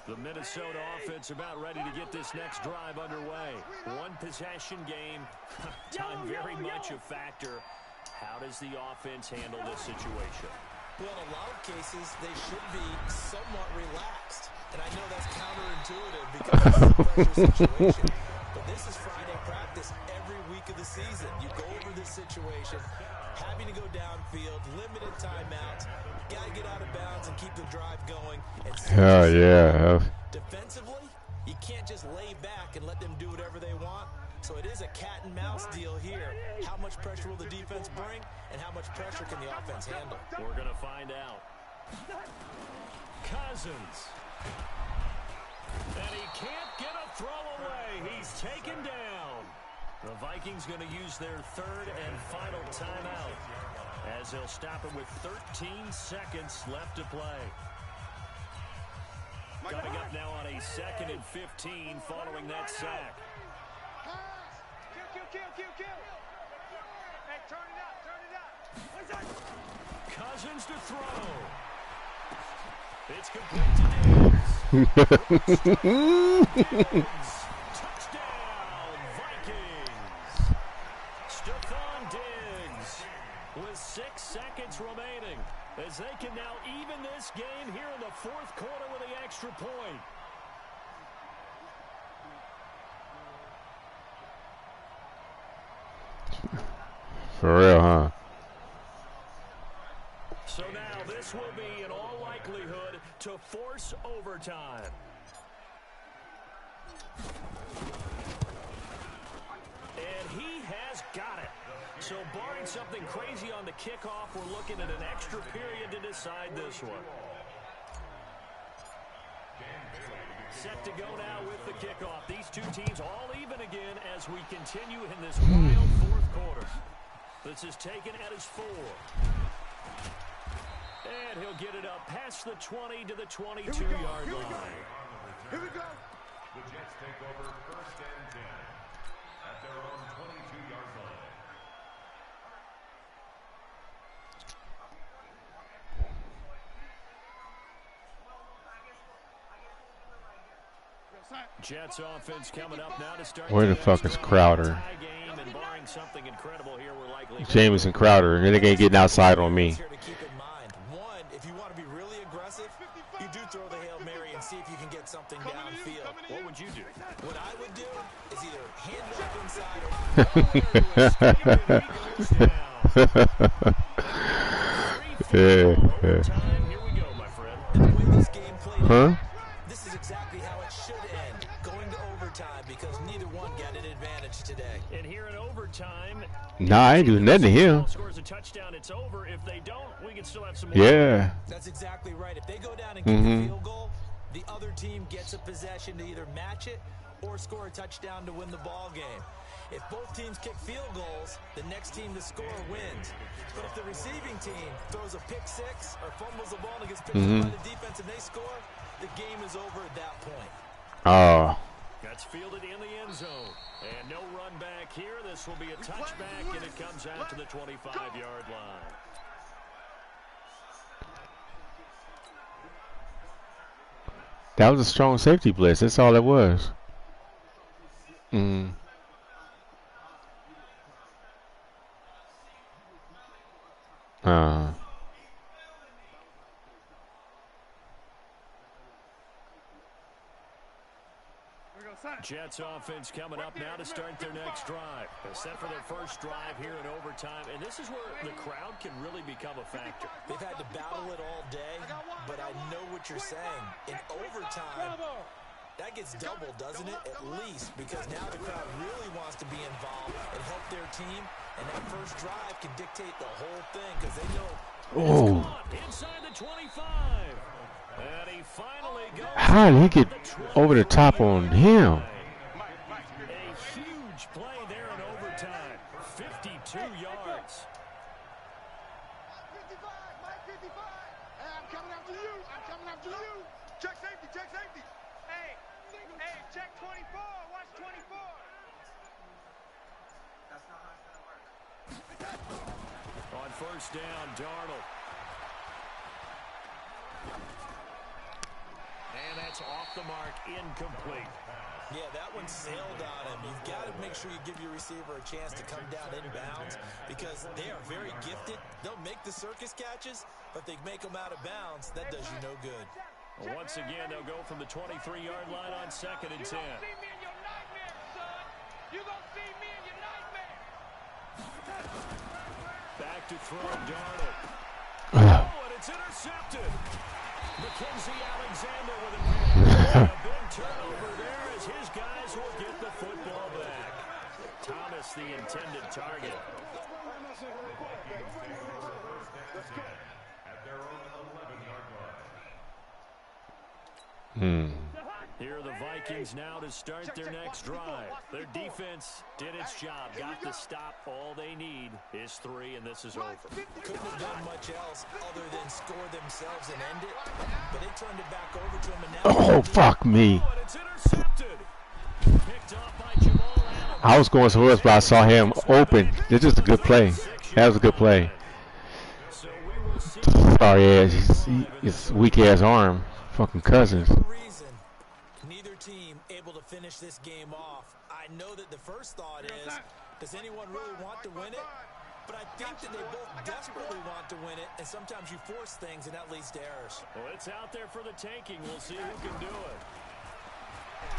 The Minnesota offense about ready to get this next drive underway. One possession game. Time very much a factor. How does the offense handle this situation? Well, in a lot of cases, they should be somewhat relaxed. And I know that's counterintuitive because it's a pressure situation. But this is Friday practice every week of the season. You go over this situation, having to go downfield, limited timeouts, got to get out of bounds and keep the drive going. Hell yeah. Defensively, you can't just lay back and let them do whatever they want. So it is a cat and mouse deal here. How much pressure will the defense bring, and how much pressure can the offense handle? We're going to find out. Cousins. And he can't get a throw away. He's taken down. The Vikings going to use their third and final timeout as they'll stop it with 13 seconds left to play. Coming up now on a 2nd and 15 following that sack. Kill. Hey, turn it up. Cousins to throw. It's complete to Diggs. Touchdown, Vikings. Stephon Diggs with 6 seconds remaining as they can now even this game here in the 4th quarter with the extra point. For real, huh? So now this will be, in all likelihood, to force overtime. And he has got it. So barring something crazy on the kickoff, we're looking at an extra period to decide this one. Set to go now with the kickoff. These two teams all even again as we continue in this wild 4th quarter. This is taken at his 4. And he'll get it up past the 20 to the 22-yard line. Here we go. The Jets take over 1st and 10 at their own 22-yard line. Jets offense coming up now to start. Where the fuck is Crowder? And barring something incredible here, we're likely Jamison Crowder. They ain't getting outside on me. Here to keep in mind. One, if you want to be really aggressive, you do throw the Hail Mary and see if you can get something downfield. What would you do? What I would do is either hand it up inside or Here we go, my friend. and the way this game played Huh? this is exactly how it should end, going to overtime because neither one got an advantage today. And here in overtime, Nah, I ain't doing nothing to him. scores a touchdown, it's over. If they don't, we can still have some. Yeah. That's exactly right. If they go down and kick a field goal, the other team gets a possession to either match it or score a touchdown to win the ball game. If both teams kick field goals, the next team to score wins. But if the receiving team throws a pick 6 or fumbles the ball and gets picked up by the defense and they score, the game is over at that point. Oh. That's fielded in the end zone. And no run back here. This will be a touchback, and it comes out to the 25-yard line. That was a strong safety blitz. That's all it was. Jets offense coming up now to start their next drive. They're set for their first drive here in overtime, and this is where the crowd can really become a factor. They've had to battle it all day, but I know what you're saying. In overtime, that gets doubled, doesn't it? At least, because now the crowd really wants to be involved and help their team, and that first drive can dictate the whole thing because they know. Oh. Inside the 25. And he finally goes. How did he get over the top on him? A huge play there in overtime. 52 yards. Mike 55. Hey, I'm coming after you. Check safety. Hey, check 24. Watch 24. That's not how it's going to work. On first down, Darnold. And And that's off the mark, incomplete. Yeah, that one sailed on him. You've got to make sure you give your receiver a chance to come down inbounds because they are very gifted. They'll make the circus catches, but they make them out of bounds. That does you no good. Once again, they'll go from the 23-yard line on 2nd and 10. Back to throw, Darnold. Oh, and it's intercepted. Mackenzie Alexander with a pick. A big turnover there as his guys will get the football back. Thomas, the intended target. At their own 11-yard line. Here are the Vikings now to start their next drive. Their defense did its job, got the stop. All they need is 3, and this is over. Couldn't have done much else other than score themselves and end it, but they turned it back over to him. And now Oh, fuck me. Oh, and it's intercepted. Picked off by Jamal Adams. I was going somewhere else, but I saw him open. It's just a good play. That was a good play. So we will see. Sorry, his weak-ass arm. Fucking Cousins. no reason neither team able to finish this game off. I know that the first thought is, does anyone really want to win it? But I think that they both desperately want to win it, and sometimes you force things, and that leads to errors. Well, it's out there for the taking. We'll see who can do it.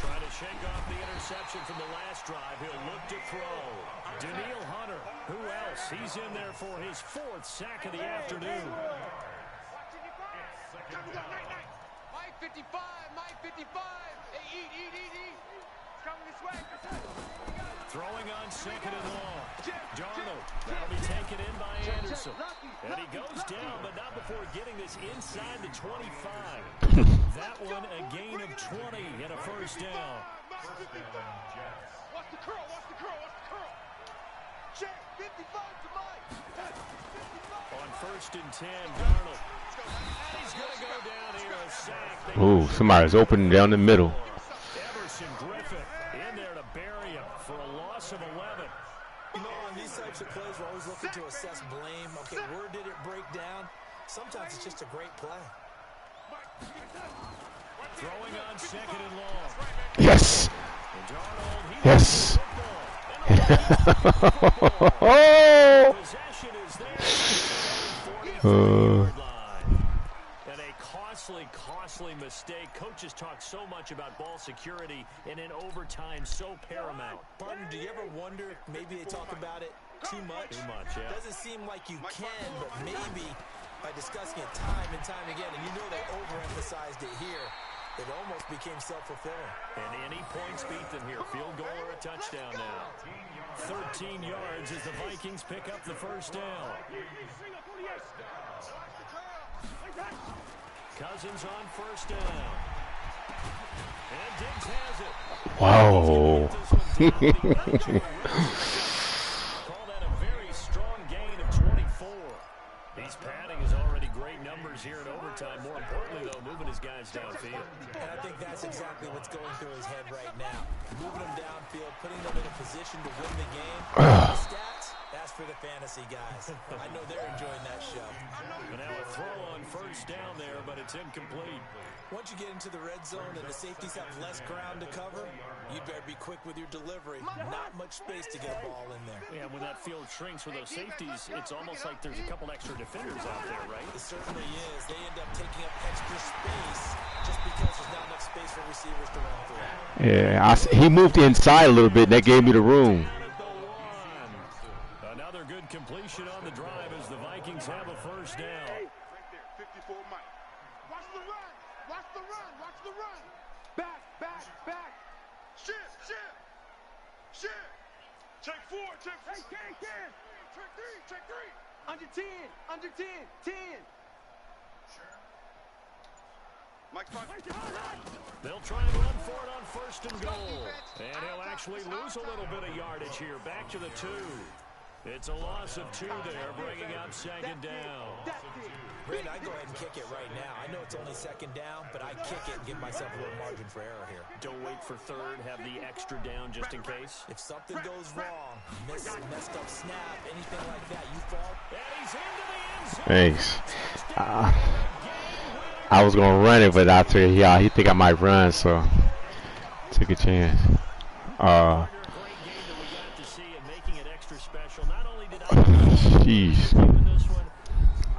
Trying to shake off the interception from the last drive. He'll look to throw. Daniil Hunter. Who else? He's in there for his 4th sack of the afternoon. Mike 55, Mike 55. Hey, eat. Coming this way. Throwing on 2nd and long. Darnold. That'll be taken in by Anderson. And he goes down, but not before getting this inside the 25. That one a gain of 20 and a first down. Watch the curl. Check 55 to Mike. 55. On 1st and 10, Darnold. And he's going to go down here, a sack. Ooh, somebody's open down the middle. Everson Griffin in there to bury him for a loss of 11. You know, on these types of plays, we're always looking to assess blame. Okay, where did it break down? Sometimes it's just a great play. Throwing on 2nd and long. Yes. And Darnold, he Yes. oh! Possession is there. 44-yard line. And a costly mistake. Coaches talk so much about ball security, and in overtime, so paramount. Partner, do you ever wonder if maybe they talk about it too much? Too much, yeah. Doesn't seem like you can, but maybe by discussing it time and time again, and you know they overemphasized it here, it almost became self-fulfilling. And any points beat them here. Field goal or a touchdown now. 13 yards as the Vikings pick up the first down. Cousins on 1st down. And Diggs has it. Wow. Call that a very strong gain of 24. He's padding his already great numbers here in overtime. More importantly, though, moving his guys downfield. And I think that's exactly what's going through his head right now. Moving them downfield, putting them in a position to win the game. The stats, that's for the fantasy guys. I know they're enjoying that show. And now a throw on 1st down there, but it's incomplete. Once you get into the red zone and the safeties have less ground to cover, you better be quick with your delivery. Not much space to get a ball in there. Yeah, when that field shrinks with those safeties, it's almost like there's a couple extra defenders out there, right? It certainly is. They end up taking up extra space just because there's not enough space for receivers to run through. Yeah, he moved inside a little bit, and that gave me the room. Another good completion on the drive as the Vikings have a first down. Right there, 54 Mike. Watch the run. Back. Shift. Check 4. Hey, can. Check 3. Under 10. 10. Mike's fine. They'll try and run for it on 1st and goal. And he'll actually lose a little bit of yardage here. Back to the 2. It's a loss of 2 there, bringing up 2nd down. Brandon, I go ahead and kick it right now. I know it's only 2nd down, but I kick it and give myself a little margin for error here. Don't wait for 3rd, have the extra down just in case. If something goes wrong, messed up snap, anything like that, you fall. And he's into the end zone. Thanks. Game-winning I was gonna run it, but after he think I might run, so took a chance. Uh, Partner, a great game that we got to see and making it extra special. Not only did I get a full jeez. game in this one,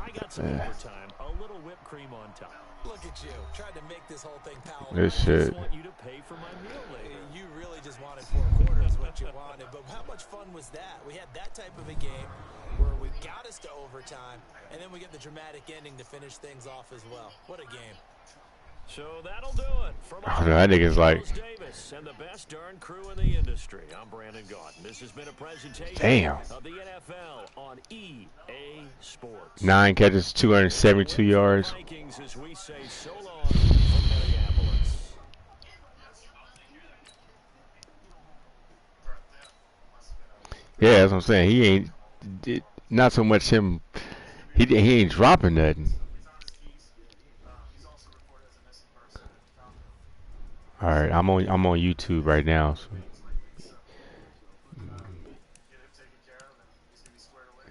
I got some overtime, a little whipped cream on top. Look at you, trying to make this whole thing palatable. This I just shit. want you to pay for my meal later. You really just wanted 4 quarters, what you wanted. But how much fun was that? We had that type of a game where we got us to overtime, and then we get the dramatic ending to finish things off as well. What a game. So that'll do it from I don't know, that nigga's like, Miles Davis and the best darn crew in the industry. I'm Brandon Gaudin. This has been a presentation damn. of the NFL on EA Sports. 9 catches, 272 yards. Vikings, as we say so long from Minneapolis. Yeah, that's what I'm saying. He ain't not so much him. He ain't dropping nothing. All right, I'm on YouTube right now. So.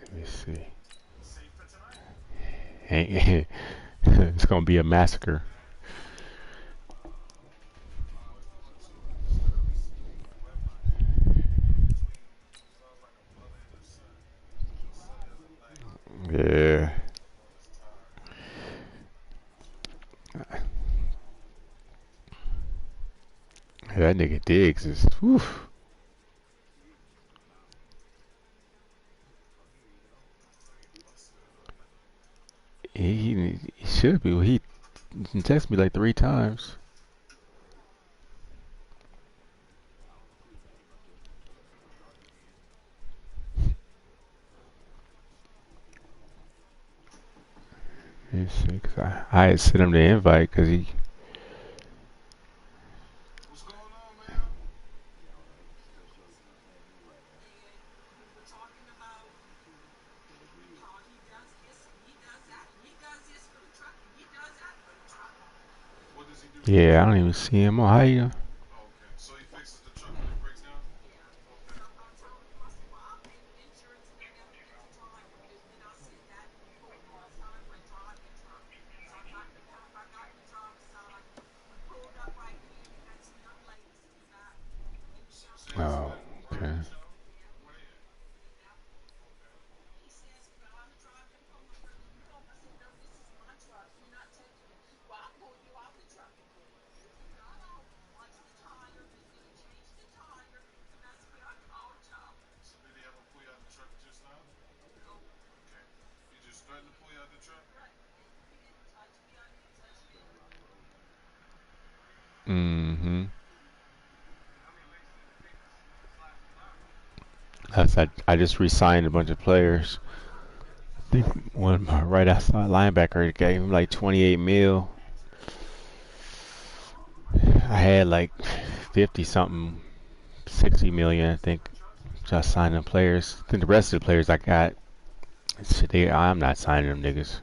Let me see. It's gonna be a massacre. Yeah. That nigga Diggs is. Whew. He should be. He texted me like 3 times. Let's see, 'cause I had sent him the invite because he. Yeah, I don't even see him. Oh, how you? Oh, okay. Mm-hmm. I just re-signed a bunch of players. I think one of my right outside linebacker gave him like 28 mil. I had like 50 something, 60 million, I think. Just signing players. I think the rest of the players I got, shit, I'm not signing them niggas.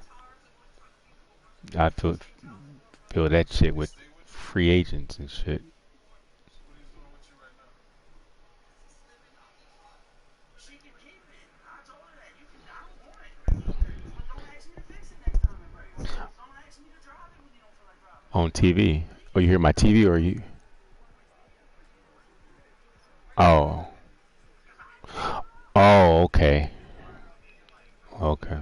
I feel that shit with free agents and shit. On TV. Oh, you hear my TV or you? Oh. Oh, okay. Okay.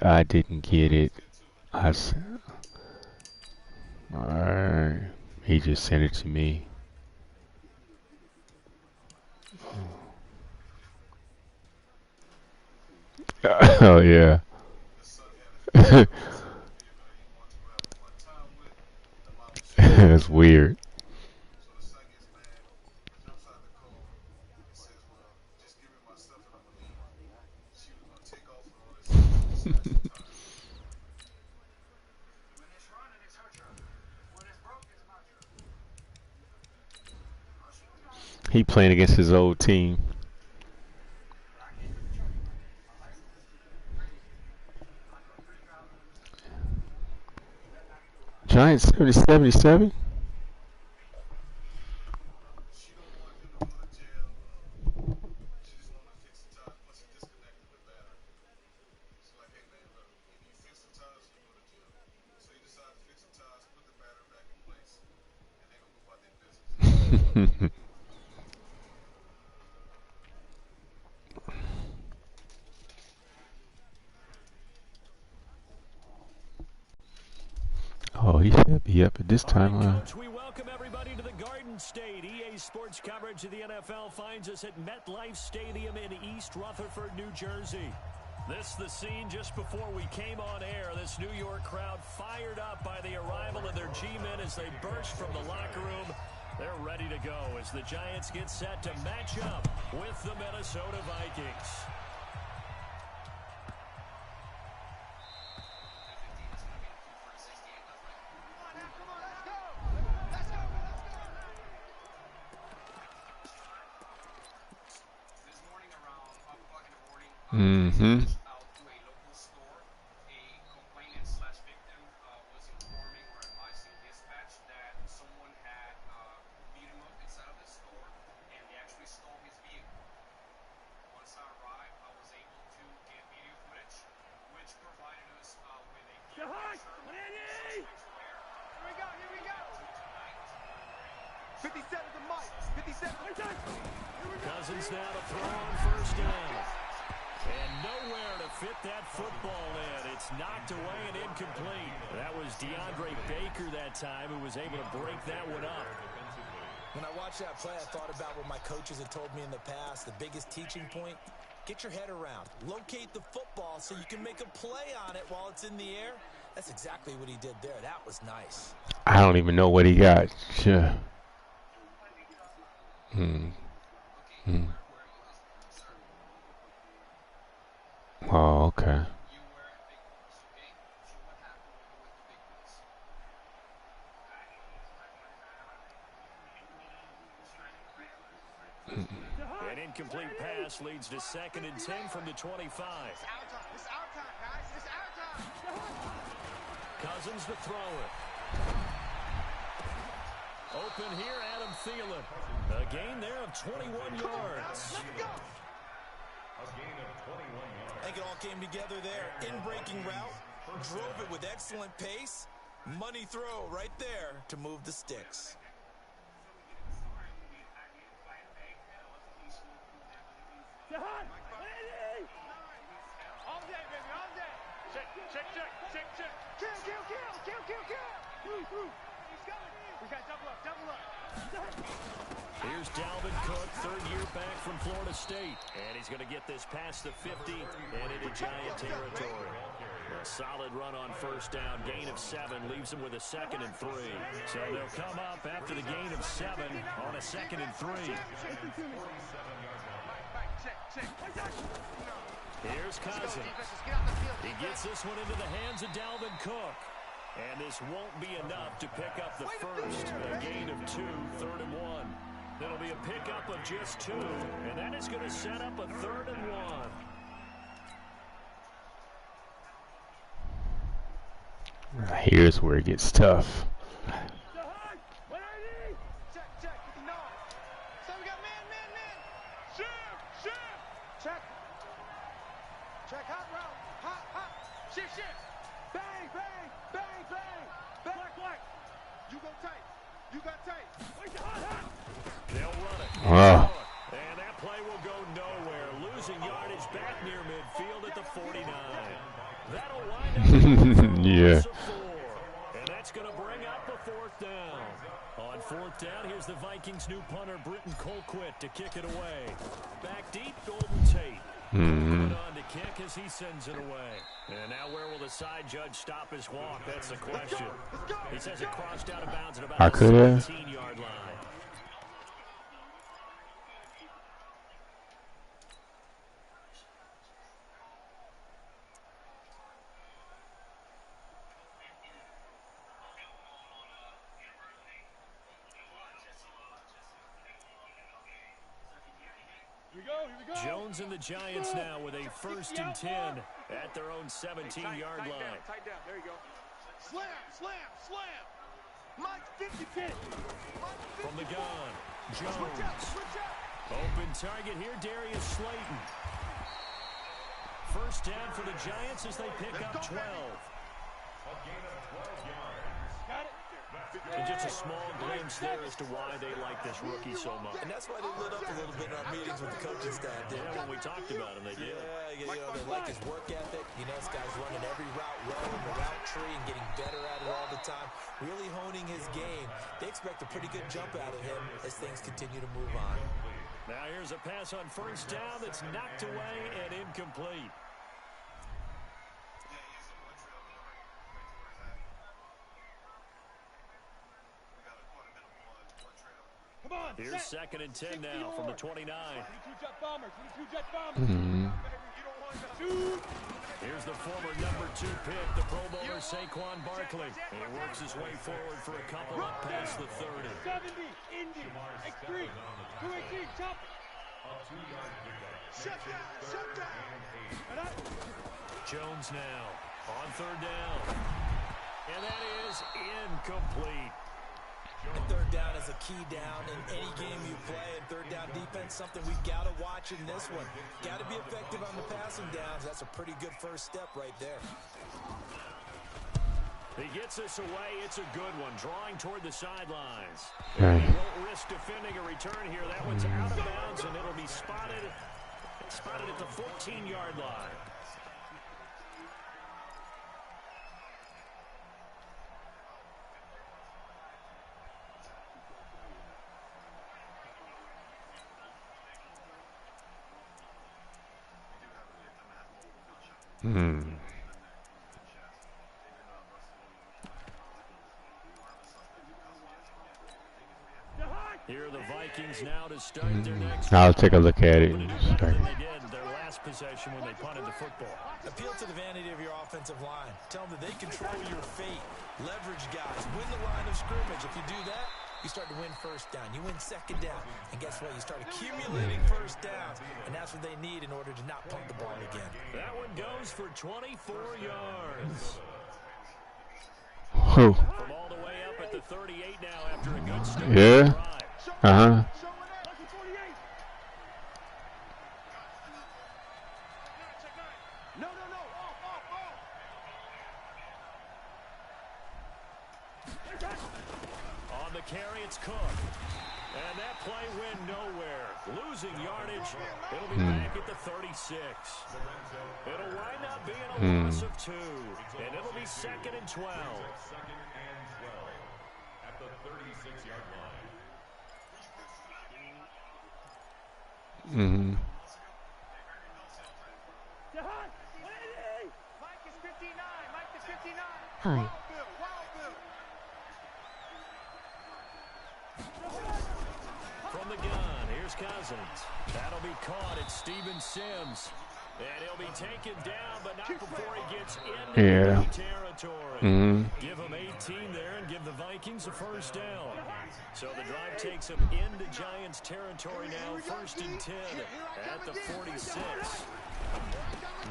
I didn't get it. Alright. He just sent it to me. Oh yeah. That's weird. He playing against his old team. Giants 77. She don't want him to go to jail. She just want to fix the tires. Plus, he disconnected the battery. She's like, hey man, look, either you fix the tires or you go to jail. So he decided to fix the tires, put the battery back in place, and they gonna go about their business. Oh, he should be up at this All right, time. Coach, we welcome everybody to the Garden State. EA Sports coverage of the NFL finds us at MetLife Stadium in East Rutherford, New Jersey. This the scene just before we came on air. This New York crowd fired up by the arrival of their G-men as they burst from the locker room. They're ready to go as the Giants get set to match up with the Minnesota Vikings. Mm-hmm. Out to a local store. A complainant slash victim was informing or advising dispatch that someone had beat him up inside of the store and they actually stole his vehicle. Once I arrived, I was able to get video footage, which provided us with a clear picture of suspects where. Here we go. 57 to Mike. 57. Here we go. Cousins now to throw on first down. And nowhere to fit that football in. It's knocked away and incomplete. That was DeAndre Baker that time who was able to break that one up. When I watched that play, I thought about what my coaches had told me in the past. The biggest teaching point, get your head around. Locate the football so you can make a play on it while it's in the air. That's exactly what he did there. That was nice. I don't even know what he got. Sure. Oh, okay. You were at big boys, okay? So what happened when you went to big boys? An incomplete pass leads to 2nd and 10 from the 25. It's our time. It's our time, guys. It's our time. Cousins to throw it. Open here, Adam Thielen. A gain there of 21 yards. A gain of 21 yards. I think it all came together there. In-breaking route, drove it with excellent pace. Money throw right there to move the sticks. All day, baby, all day. Check. Kill. He's coming. We got double up. Here's Dalvin Cook, third-year back from Florida State. And he's going to get this past the 50 and into Giant territory. A solid run on first down. Gain of 7 leaves him with a 2nd and 3. So they'll come up after the gain of 7 on a 2nd and 3. Here's Cousins. He gets this one into the hands of Dalvin Cook. And this won't be enough to pick up the first. A gain of 2, 3rd and 1. That'll be a pickup of just 2, and that is going to set up a 3rd and 1. Here's where it gets tough. Check. 59. So we got man. Shift. Check. Hot route. Hot. Shift. Bang. Black. You got tight. They'll run it. Oh. And that play will go nowhere. Losing yardage back near midfield at the 49. That'll wind up Yeah. 4. And that's going to bring up the 4th down. On 4th down, here's the Vikings' new punter, Britton Colquitt, to kick it away. Back deep, Golden Tate. Put on to kick as he sends it away. And now where will the side judge stop his walk? That's the question. He says it crossed out of bounds at about I the could have. 17-yard line. Here we go. Jones and the Giants now with a 1st and 10 at their own 17-yard line. Tight down. There you go. Slam, slam, slam. Mike's 50-50. From the gun, Switch out, Jones. switch out. Open target here, Darius Slayton. First down for the Giants as they pick up 12. And just a small glimpse there as to why they like this rookie so much. And that's why they lit up a little bit in our meetings with the coaching staff. Yeah, when we talked about him, they did. Yeah, you know, they like his work ethic. You know, this guy's running every route well in the route tree and getting better at it all the time. Really honing his game. They expect a pretty good jump out of him as things continue to move on. Now here's a pass on first down that's knocked away and incomplete. Come on, Here's second and 10 now from the 29. 22 jet bombers, 22 jet bombers. Mhm. Here's the former number 2 pick, the Pro Bowler Saquon Barkley. And he works his way forward for a couple up past the 30. 70, Indy, X3, 218, chop. Shut down, shut down. Jones now on third down. And that is incomplete. And third down is a key down in any game you play. And third down defense, something we've got to watch in this one. Got to be effective on the passing downs. That's a pretty good first step right there. He gets this away. It's a good one. Drawing toward the sidelines. Right. He won't risk defending a return here. That one's out of bounds, and it'll be spotted at the 14-yard line. Hmm. Here are the Vikings now to start their next. I'll take a look at it. But and they do better start. than they did their last possession when they punted the football. Appeal to the vanity of your offensive line. Tell them that they control your fate. Leverage guys. Win the line of scrimmage. If you do that, you start to win first down. You win second down. And guess what? You start accumulating first downs. And that's what they need in order to not punt the ball again. That one goes for 24 yards. Oh. From all the way up at the 38 now after a good start. Yeah. Drive. Uh-huh. No, off. On the carry, it's Cook. And that play went nowhere. Losing yardage. It'll be back at the 36. It'll wind up being a loss of 2. And it'll be second and 12. Second and 12 at the 36-yard line. Mm-hmm. Mike is 59. Mike is 59. Hi. Wild Bill. From the gun, here's Cousins. That'll be caught. It's Steven Sims. And he'll be taken down, but not before he gets into enemy territory. Mm-hmm. Give him 18 there and give the Vikings a first down. So the drive takes him into Giants territory now, first and 10 at the 46.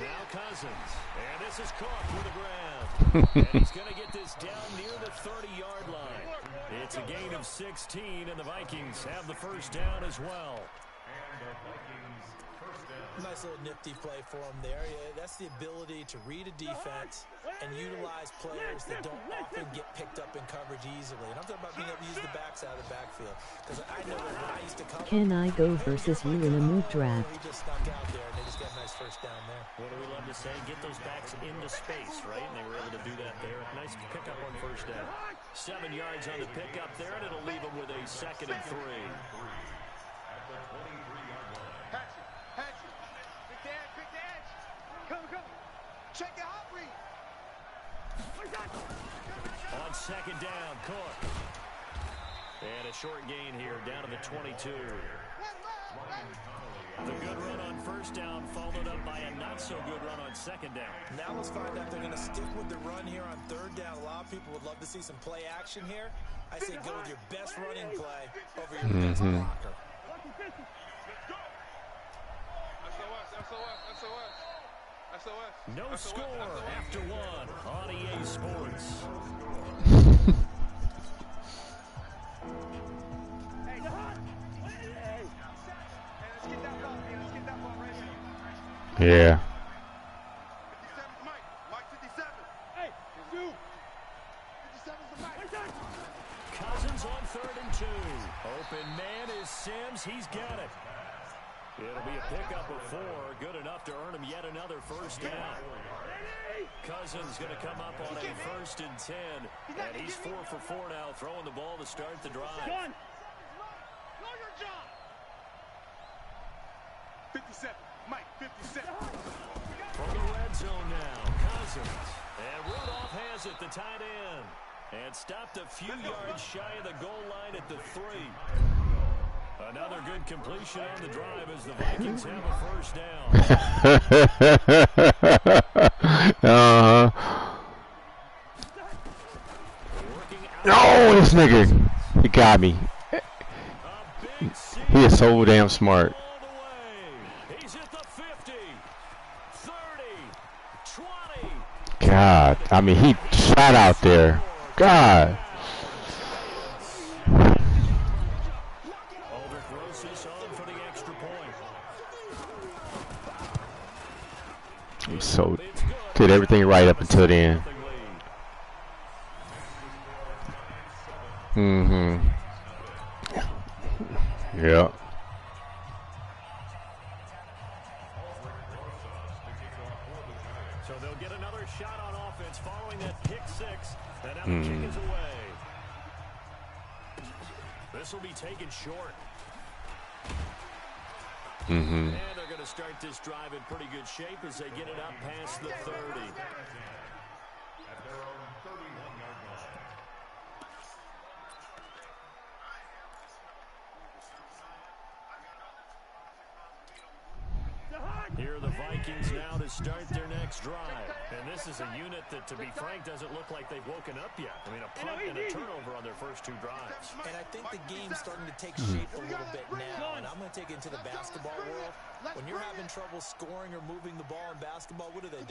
Now Cousins. And this is caught for the grab. And he's going to get this down near the 30-yard line. It's a gain of 16, and the Vikings have the first down as well. And the Vikings first down. Nice little nifty play for him there. Yeah, that's the ability to read a defense and utilize players that don't often get picked up in coverage easily. And I'm talking about being able to use the backs out of the backfield. Because I know that when I used to cover, Can I go versus you in a mock he draft? just snuck out there, and they just got a nice first down there. What do we love to say? Get those backs into space, right? And they were able to do that there. Nice pickup on first down. 7 yards on the pickup there, and it'll leave them with a second and 3. At the 23-yard line. Hatch it. Quick the edge. Come. Check the hot read. On second down, Cook. And a short gain here, down to the 22. The good run on first down followed up by a not-so-good run on second down. Now let's find out if they're going to stick with the run here on third down. A lot of people would love to see some play action here. I say go with your best running play over your best blocker. SOS. SOS. No SOS. score after one on EA Sports. Hey, hey, let's get that ball, man. Let's get that ball right here. Yeah. 57's Mike. Mike 57. Hey, it's you. 57's the Mike. Cousins on 3rd and 2. Open man is Sims. He's got it. It'll be a pickup of 4. Good enough to earn him yet another first down. Cousins going to come up on a 1st and 10. And he's 4 for 4 now, throwing the ball to start the drive. Know your job. 57. Mike 57. From the red zone now, Cousins. And Rudolph has it, the tight end. And stopped a few yards shy of the goal line at the 3. Another good completion on the drive as the Vikings have a first down. Oh, this nigga. He got me. He is so damn smart. All the way. He's at the 50, 30, 20. God. I mean, he shot out there. God. He so did everything right up until the end. Yeah. So they'll get another shot on offense following that pick 6. And now the kick is away. This will be taken short. And they're going to start this drive in pretty good shape as they get it up past the 30. At their own 31-yard line. Here are the Vikings now to start their next drive. And this is a unit that, to be frank, doesn't look like they've woken up yet. I mean, a punt and a turnover on their first 2 drives. And I think the game's starting to take shape a little bit now. And I'm going to take it into the basketball world. When you're having trouble scoring or moving the ball in basketball, what do? Get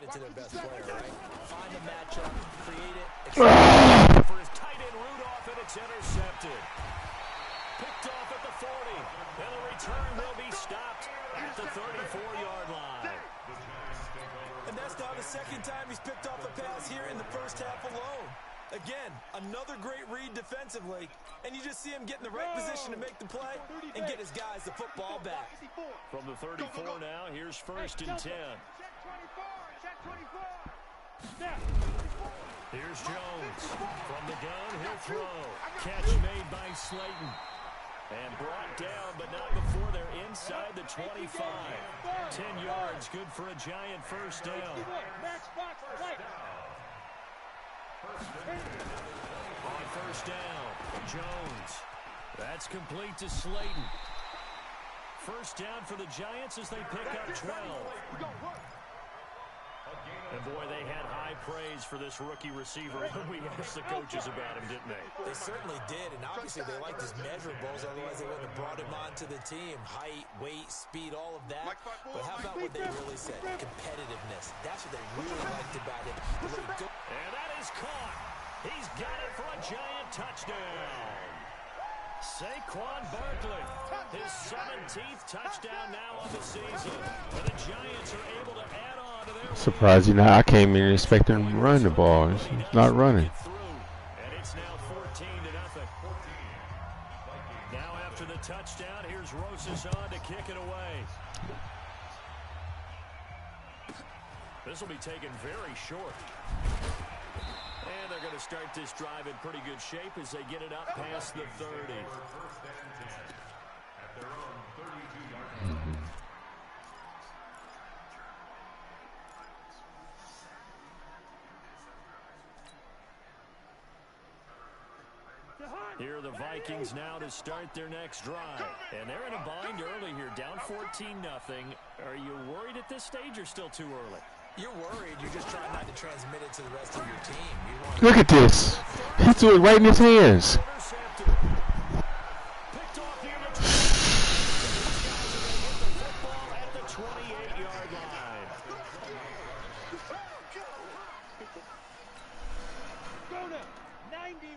it to their best player, right? Find a matchup, create it. For his tight end Rudolph, and it's intercepted. Picked off at the 40. And the return will be stopped at the 34-yard line. And that's now the second time he's picked off a pass here in the first half alone. Again, another great read defensively, and you just see him get in the right position to make the play and get his guys the football back. From the 34 now, here's 1st and 10. Here's Jones. From the gun, he'll throw. Catch made by Slayton. And brought down, but not before they're inside the 25. 10 yards, good for a giant first down. On first down, Jones. That's complete to Slayton. First down for the Giants as they pick up 12. And boy, they had high praise for this rookie receiver when we asked the coaches about him, didn't they? They certainly did, and obviously they liked his measurables, otherwise they wouldn't have brought him onto the team. Height, weight, speed, all of that. But how about what they really said? Competitiveness. That's what they really liked about him. And that is caught. He's got it for a giant touchdown. Saquon Barkley, his 17th touchdown now of the season. And the Giants are able to add on to their Surprised, you know, I came in expecting him to run the ball. He's not running. And it's now 14-0. Now after the touchdown, here's Rosas on to kick it away. This will be taken very short. And they're going to start this drive in pretty good shape as they get it up past the 30. At their own 32-yard line. Here are the Vikings now to start their next drive. And they're in a bind early here, down 14-0. Are you worried at this stage or still too early? You're worried. You're just trying not to transmit it to the rest of your team. Look at this. He threw it right in his hands. Intercepted. Picked off here at the 20. These guys are going to get the football at the 28-yard line.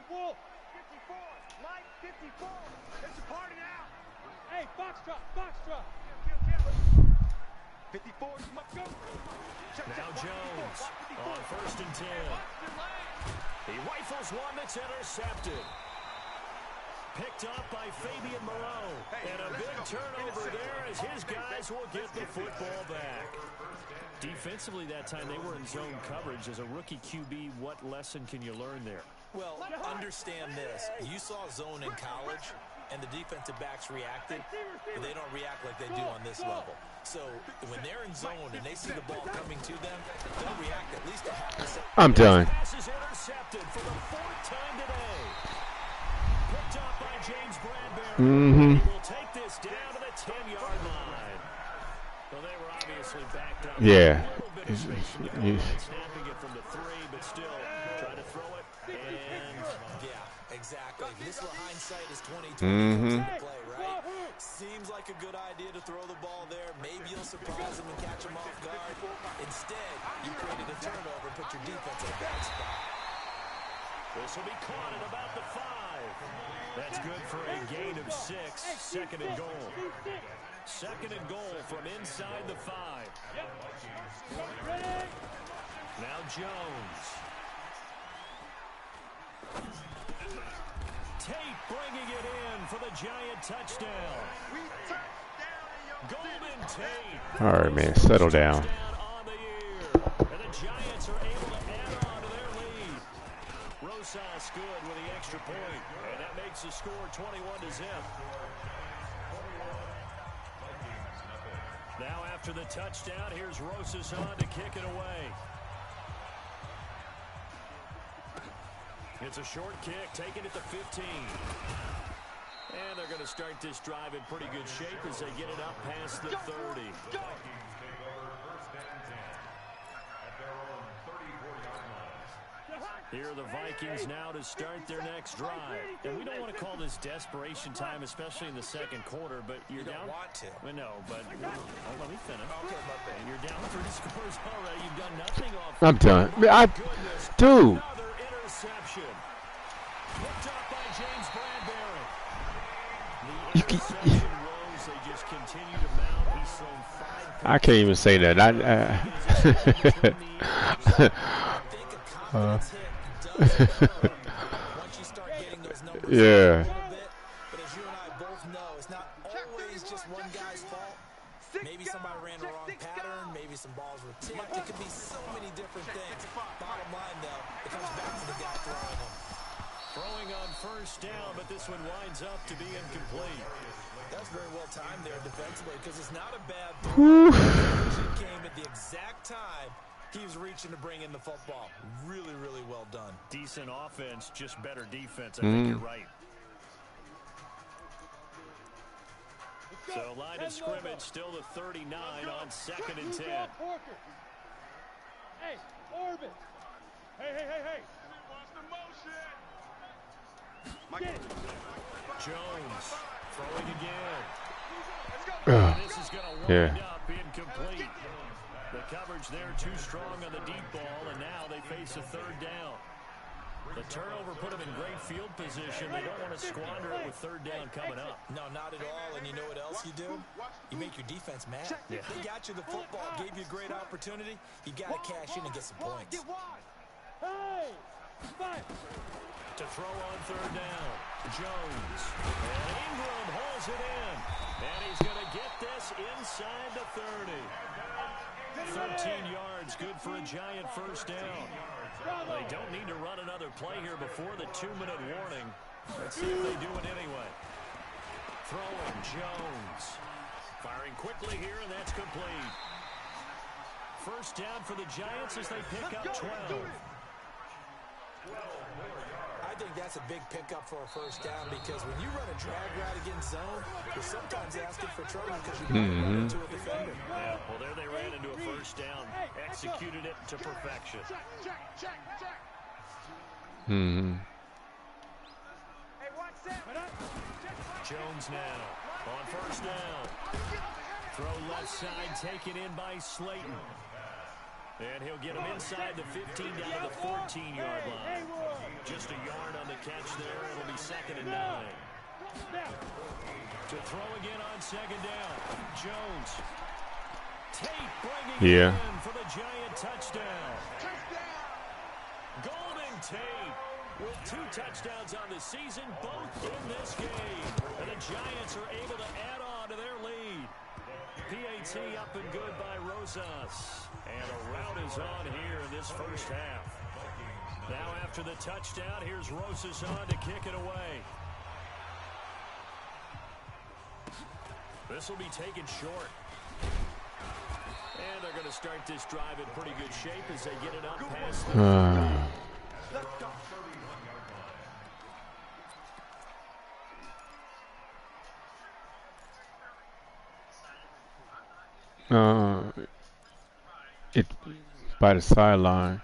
Wolf. 54. Mike, 54. It's a party now. Hey, Foxtrot, Foxtrot. Kill. 54, let's go. Now Jones on 1st and 10. He rifles one that's intercepted. Picked up by Fabian Moreau. And a big turnover there as his guys will get the football back. Defensively that time they were in zone coverage. As a rookie QB, what lesson can you learn there? Well, understand this. You saw zone in college, and the defensive backs reacted, but they don't react like they do on this level. So when they're in zone and they see the ball coming to them, they'll react at least a half a second. I'm done. Pass is intercepted for the 4th time today. Picked up by James Bradbury. He will take this down to the 10-yard line. Well, they were obviously backed up. Yeah. A little bit of space in the goal line, snapping it from the 3, but still trying to throw it. And yeah, exactly. This little hindsight is 2020 Mm-hmm. comes into play, right? Seems like a good idea to throw the ball there. Maybe you'll surprise them and catch them off guard. Instead, you created a turnover and put your defense in a bad spot. this will be caught at about the 5. That's good for a gain of 6. 2nd and goal. 2nd and goal from inside the 5. Now Jones. Tate bringing it in for the Giant touchdown. Golden Tate. All right, man, settle down. On the year. And the Giants are able to add on to their lead. Rosas good with the extra point, and that makes the score 21-0. Now after the touchdown, here's Rosas on to kick it away. It's a short kick, taken at the 15. And they're going to start this drive in pretty good shape as they get it up past the 30. Here are the Vikings now to start their next drive. And we don't want to call this desperation time, especially in the 2nd quarter, but you're down. Don't want to. I know, but let me finish. Okay, my bad. And you're down 3 scores already. You've done nothing off. I'm done. Goodness. Dude. Another interception. Picked up by James Bradbury. The interception woes, they just continue to mount. He's thrown 5 I can't even say that. I think a confidence hit does occur once you start getting those numbers Yeah. a little bit. But as you and I both know, it's not always just one guy's fault. Maybe somebody ran the wrong pattern. Maybe some balls were tipped. It could be so many different things. Bottom line, though, it comes back to the guy throwing them. Throwing on 1st down, but this one winds up to be incomplete. That's very well timed there defensively because it's not a bad throw. It came at the exact time he was reaching to bring in the football. Really, really well done. Decent offense, just better defense. I think you're right. So line of scrimmage still the 39 on 2nd and 10. Hey, Orbit. Hey. Jones throwing again. Ugh. This is going to wind up incomplete. The coverage there too strong on the deep ball, and now they face a 3rd down. The turnover put them in great field position. They don't want to squander it with 3rd down coming up. No, not at all. And you know what else you do? You make your defense mad. Yeah. They got you the football, gave you a great opportunity. You got to cash in and get some points. Hey! To throw on 3rd down, Jones. And Ingram holds it in. And he's going to get this inside the 30. 13 yards, good for a Giant 1st down. They don't need to run another play here before the 2-minute warning. Let's see if they do it anyway. Throwing, Jones. Firing quickly here, and that's complete. 1st down for the Giants as they pick up 12. I think that's a big pickup for a 1st down because when you run a drag route against zone, you're sometimes asking for trouble because you don't run into a defender. Yeah, well, there they ran into a 1st down. Executed it to perfection. Check. Hey, watch that. Jones now on 1st down. Throw left side, taken in by Slayton. And he'll get him inside the 15 down to the 14-yard line. Just a yard on the catch there. It'll be 2nd and 9. To throw again on 2nd down. Jones. Tate bringing it in for the Giant touchdown. Golden Tate with 2 touchdowns on the season, both in this game. And the Giants are able to add on to their lead. PAT up and good by Rosas. And a rout is on here in this first half. Now after the touchdown, here's Rosas on to kick it away. This will be taken short. And they're going to start this drive in pretty good shape as they get it up past the It by the sideline.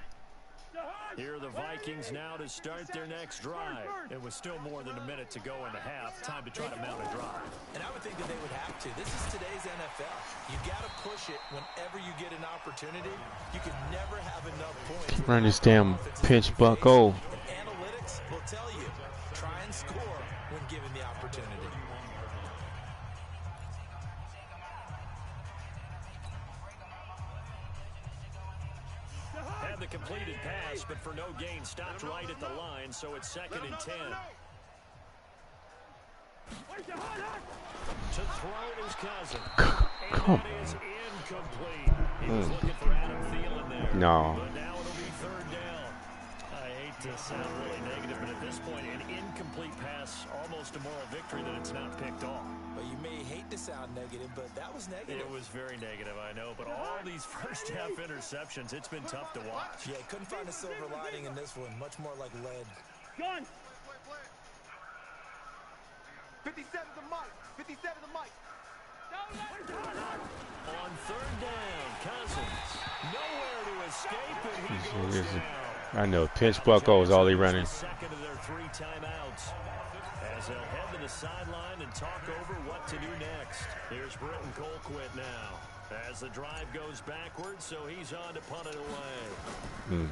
Here are the Vikings now to start their next drive. It was still more than a minute to go in the half. Time to try to mount a drive. And I would think that they would have to. This is today's NFL. You got to push it whenever you get an opportunity. You can never have enough points. Run this damn pinch bucko. And analytics will tell you, try and score when given the opportunity. Had the completed pass, but for no gain, stopped right at the line, so it's 2nd and 10. To throw his cousin. And that is incomplete. He was looking for Adam Thielen there. No. But now it'll be 3rd down. I hate to sound really negative, but at this point, an incomplete pass, almost a moral victory that it's not picked off. Well, you may hate to sound negative, but that was negative. It was very negative, I know. But all these first half interceptions, it's been tough to watch. Yeah, couldn't find a silver lining in this one. Much more like lead. Gun. 57 to Mike. 57 to Mike. On 3rd down, Cousins. Nowhere to escape, and he goes down. I know, pinch bucko is all he running. Second of their 3 timeouts. As they'll head to the sideline and talk over what to do next. Here's Britton Colquitt now. As the drive goes backwards, so he's on to punt it away. And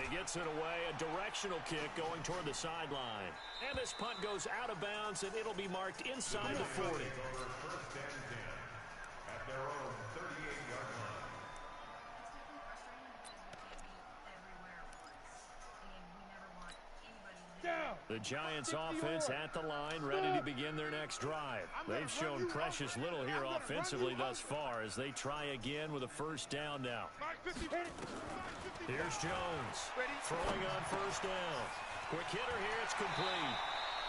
he gets it away, a directional kick going toward the sideline. And this punt goes out of bounds, and it'll be marked inside the 40. At their own 38-yard line. The Giants offense at the line, ready to begin their next drive. They've shown precious little here offensively thus far as they try again with a 1st down now. Here's Jones throwing on 1st down. Quick hitter here, it's complete.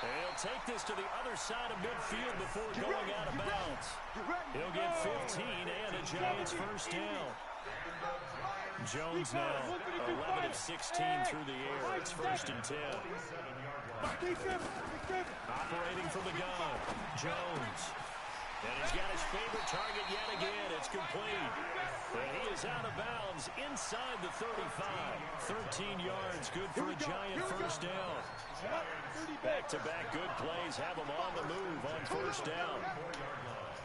And he'll take this to the other side of midfield before going out of bounds. He'll get 15 and a Giants 1st down. Jones now 11 of 16 through the air. It's 1st and 10. Operating from the gun, Jones. And he's got his favorite target yet again. It's complete. And he is out of bounds inside the 35. 13 yards, good for a Giant 1st down. Back-to-back good plays have him on the move on 1st down.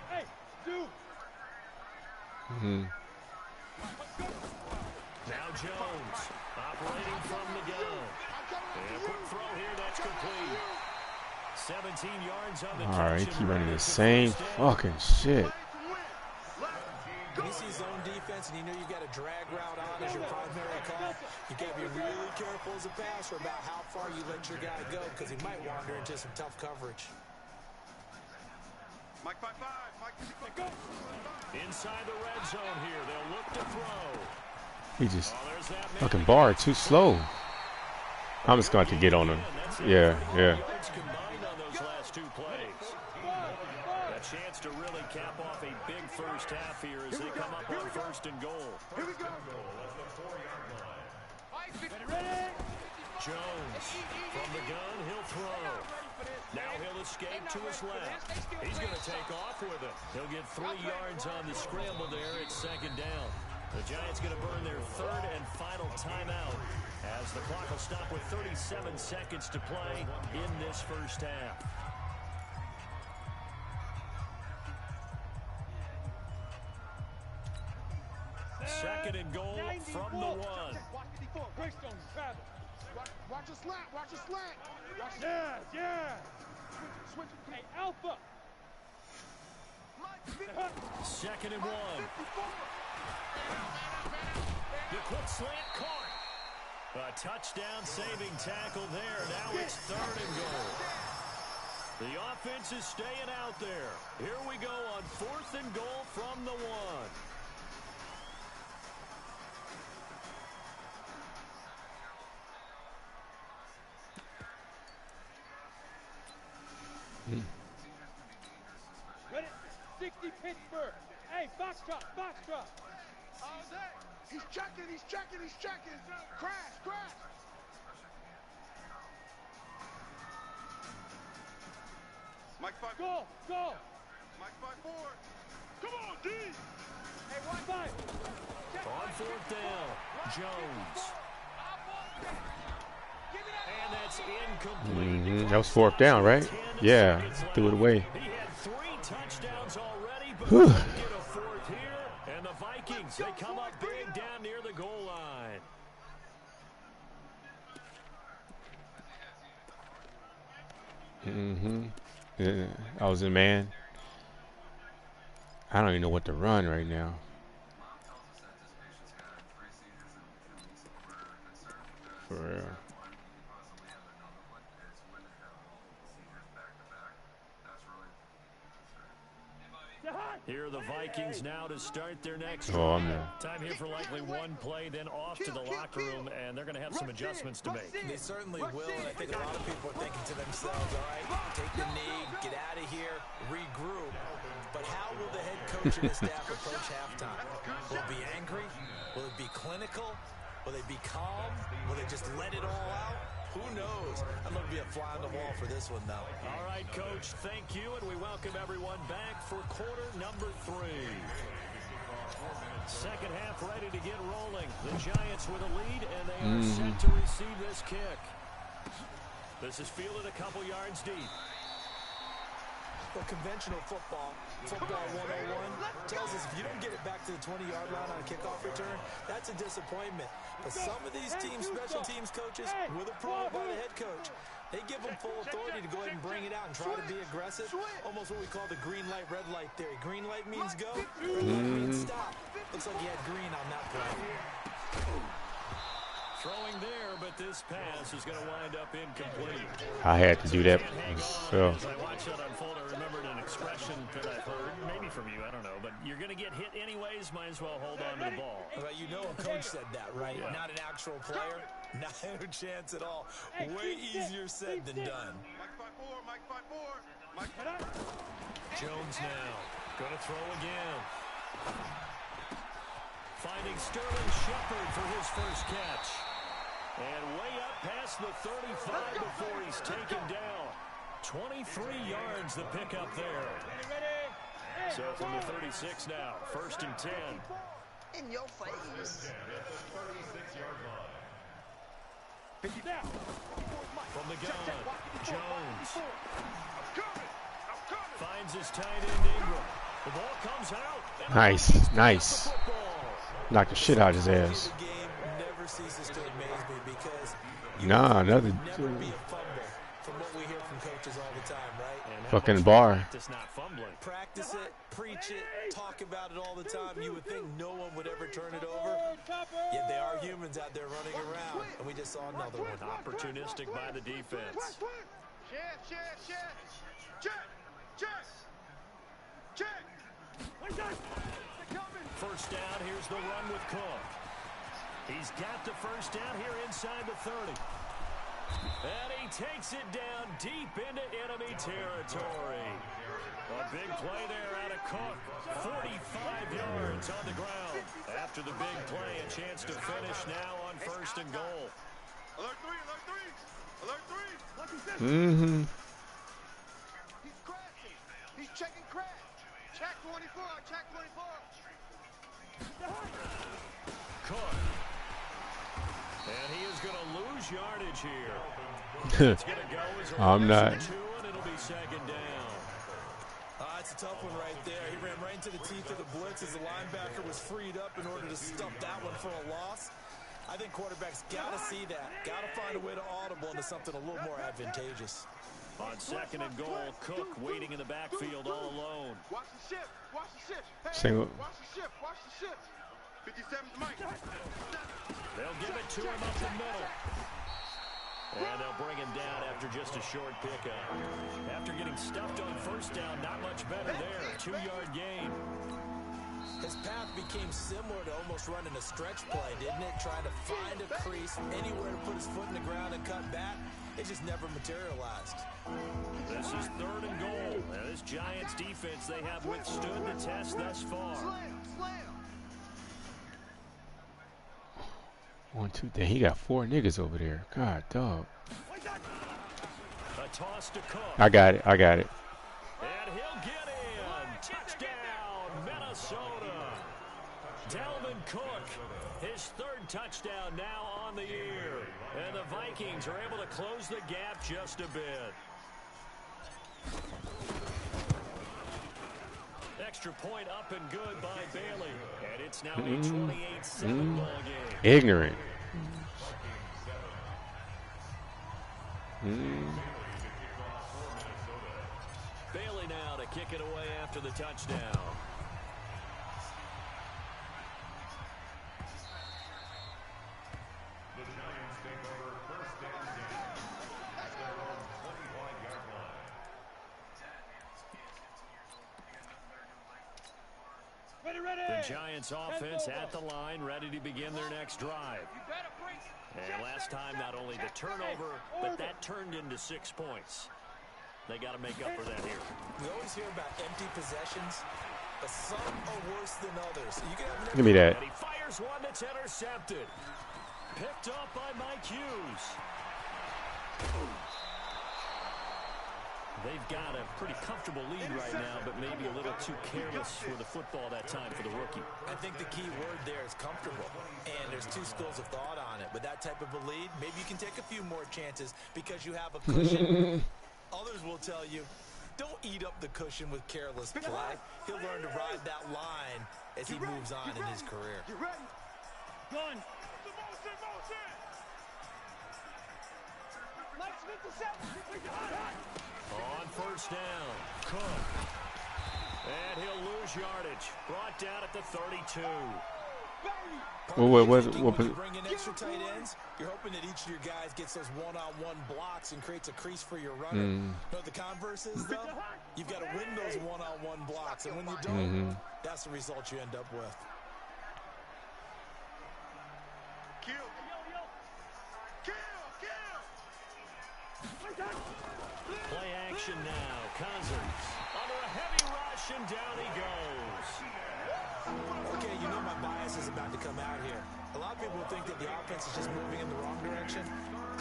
Hey, dude. Now Jones operating from the gun. And a quick throw here, that's complete. 17 yards on the catch. All right, keep running the same fucking shit. When you see zone defense and you know you got a drag route on as your primary call, you got to be really careful as a passer about how far you let your guy go because he might wander into some tough coverage. Mike 5-5. Mike 55. Go. Inside the red zone here, they'll look to throw. He just There's that man. fucking bar too slow. I'm just going to get on him. Yeah. Yards combined on those last 2 plays. A chance to really cap off a big first half here as they come up on 1st and goal. Here we go. Jones from the gun, he'll throw. Now he'll escape to his left. He's going to take off with it. He'll get 3 yards on the scramble there. It's 2nd down. The Giants going to burn their 3rd and final timeout as the clock will stop with 37 seconds to play in this first half. Second and goal from the 1. Watch a slant. Watch a slant. Yeah. Switch it. Hey, Alpha. Second and 1. The quick slant caught. A touchdown saving tackle there. Now it's 3rd and goal. The offense is staying out there. Here we go on 4th and goal from the 1. Ready? 60 Pittsburgh. Hey, box drop. He's checking. Crash. Mike 5. Go. Mike 5-4. Come on, D. Hey, 1-5. On 4th down, Jones. And that's incomplete. That was 4th down, right? Yeah, threw it away. He had 3 touchdowns already, but he didn't get a 4th here. And the Vikings, they come up big down near the goal line. Yeah, I was in man. I don't even know what to run right now. For real. Here are the Vikings now to start their next Oh, drive. man. Time here for likely 1 play, then off to the locker room, and they're going to have some adjustments to make. They certainly will, and I think a lot of people are thinking to themselves, all right, take the knee, get out of here, regroup. But how will the head coach and his staff approach halftime? Will it be angry? Will it be clinical? Will they be calm? Will they just let it all out? Who knows? I'm going to be a fly on the wall for this one, though. All right, Coach, thank you, and we welcome everyone back for quarter number 3. Second half ready to get rolling. The Giants with a lead, and they are set to receive this kick. This is fielded a couple yards deep. Well, conventional football 101, tells us if you don't get it back to the 20-yard line on a kickoff return, that's a disappointment. But some of these teams, special teams coaches, with approval by the head coach, they give them full authority to go ahead and bring it out and try to be aggressive. Almost what we call the green light, red light theory. Green light means go, red light means stop. Looks like he had green on that play. Throwing there, but this pass is going to wind up incomplete. I had to do that. So. As I watched that unfold, I remembered an expression that I've heard, maybe from you, I don't know, but you're going to get hit anyways, might as well hold on to the ball. Well, you know a coach said that, right? Yeah. Not an actual player. Not a chance at all. Way easier said than done. Mike 5-4. Jones now, going to throw again. Finding Sterling Shepard for his first catch. And way up past the 35 before he's taken down. 23 yards the pickup there. So from the 36 now, 1st and 10. In your face. From the gun, Jones. Finds his tight end Ingram. The ball comes out. Nice, nice. Knocked the shit out of his ass. The game never ceases to amaze me because Nah, another never be a fumble from what we hear from coaches all the time, right? fucking bar. Practice not fumbling. Practice it, preach it, talk about it all the time. You would think no one would ever turn it over. Yet there are humans out there running around, and we just saw another one. Opportunistic by the defense. First down, here's the run with Cook. He's got the first down here inside the 30. And he takes it down deep into enemy territory. A big play there out of Cook. 45 yards on the ground. After the big play, a chance to finish now on 1st and goal. Alert 3, alert 3, alert 3. Mm-hmm. He's crashing. He's checking crash. Check 24. Check 24. Cook. And he is going to lose yardage here. It's going to go as a I'm not. 2, and it'll be 2nd down. That's a tough one right there. He ran right into the teeth of the blitz as the linebacker was freed up in order to stuff that one for a loss. I think quarterbacks got to see that. Got to find a way to audible into something a little more advantageous. On 2nd and goal, Cook waiting in the backfield all alone. Watch the shift. Watch the shift. Hey, Single. watch the shift. Watch the shift. 57's Mike. They'll give it to him up the middle. And they'll bring him down after just a short pickup. After getting stuffed on 1st down, not much better there. 2-yard gain. His path became similar to almost running a stretch play, didn't it? Trying to find a crease, anywhere to put his foot in the ground and cut back. It just never materialized. This is 3rd and goal. Now, this Giants defense, they have withstood the test thus far. Slam. 1, 2, dang, he got 4 niggas over there. God, dog. A toss to Cook. I got it. And he'll get in. Touchdown, Minnesota. Dalvin Cook, his 3rd touchdown now on the year. And the Vikings are able to close the gap just a bit. Extra point up and good by Bailey. And it's now a 28-7 ball game. Ignorant. Bailey now to kick it away after the touchdown. The Giants take over 1st and 10 at their own 25-yard line. The Giants offense at the line, ready to begin their next drive. And last time, not only the turnover, but that turned into 6 points. They got to make up for that here. We always hear about empty possessions, but some are worse than others. You can have Give me that. And he fires one that's intercepted. Picked up by Mike Hughes. They've got a pretty comfortable lead right now, but maybe a little too careless with the football that time for the rookie. I think the key word there is comfortable, and there's 2 schools of thought on it. With that type of a lead, maybe you can take a few more chances because you have a cushion. Others will tell you, don't eat up the cushion with careless play. He'll learn to ride that line as he moves on in his career. You ready? Gun. On 1st down, Cook. And he'll lose yardage. Brought down at the 32. What was it? When you bring in extra tight ends, you're hoping that each of your guys gets those one-on-one blocks and creates a crease for your runner. You know what the converse is, though? You've got to win those one-on-one blocks, and when you don't, that's the result you end up with. Kill. Play action now. Cousins under a heavy rush, and down he goes. Okay, you know my bias is about to come out here. A lot of people think that the offense is just moving in the wrong direction.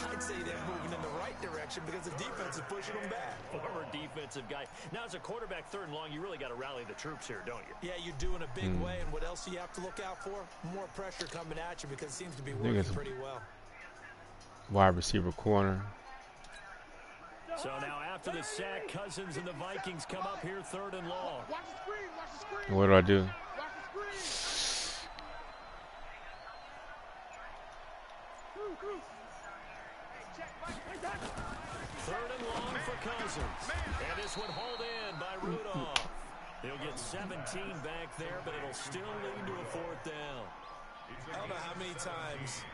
I'd say they're moving in the right direction because the defense is pushing them back. Former defensive guy. Now, as a quarterback, 3rd and long, you really got to rally the troops here, don't you? Yeah, you do in a big way, and what else do you have to look out for? More pressure coming at you because it seems to be working pretty well. Wide receiver corner. So now after the sack, Cousins and the Vikings come up here 3rd and long. Watch the screen. Watch the screen. What do I do? Watch the screen. 3rd and long for Cousins. And this one hauled in by Rudolph. He'll get 17 back there, but it'll still lead to a 4th down. I don't know how many times,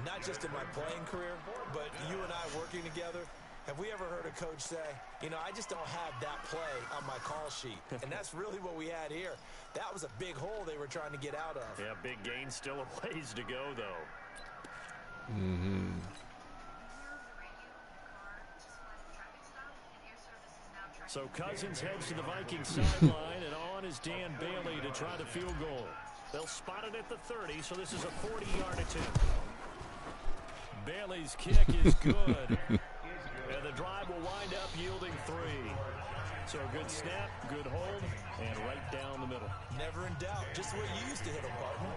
not just in my playing career, but you and I working together, have we ever heard a coach say, you know, I just don't have that play on my call sheet. And that's really what we had here. That was a big hole they were trying to get out of. Yeah, big gain, still a ways to go, though. So Cousins heads to the Vikings sideline, and on is Dan Bailey to try the field goal. They'll spot it at the 30, so this is a 40-yard attempt. Bailey's kick is good. And the drive will wind up yielding 3. So a good snap, good hold, and right down the middle. Never in doubt. Just the way you used to hit them, partner.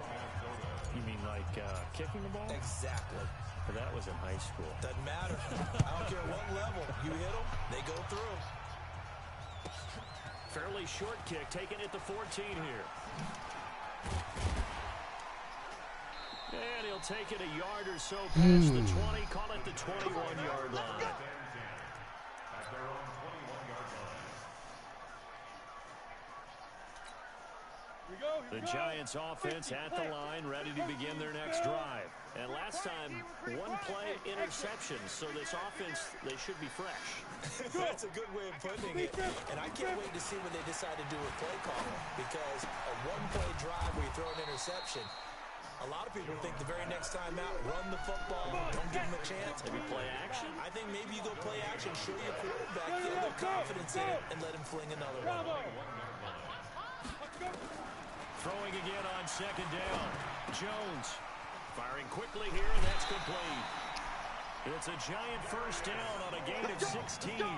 You mean like kicking the ball? Exactly. Well, that was in high school. Doesn't matter. I don't care what level. You hit them, they go through. Fairly short kick, taken at the 14 here. And he'll take it a yard or so past the 20, call it the 21-yard line. At their own 21-yard line. The Giants offense at the line, ready to begin their next drive. And last time, one play interception, so this offense, they should be fresh. That's a good way of putting it. And I can't wait to see what they decide to do with play calling, because a one-play drive where you throw an interception, a lot of people think the very next time out, run the football, don't give them a chance. Maybe play action? I think maybe you go play action, show your quarterback, feel their confidence in it, and let him fling another one. Throwing again on second down. Jones firing quickly here, and that's complete. It's a Giant first down on a gain of 16. I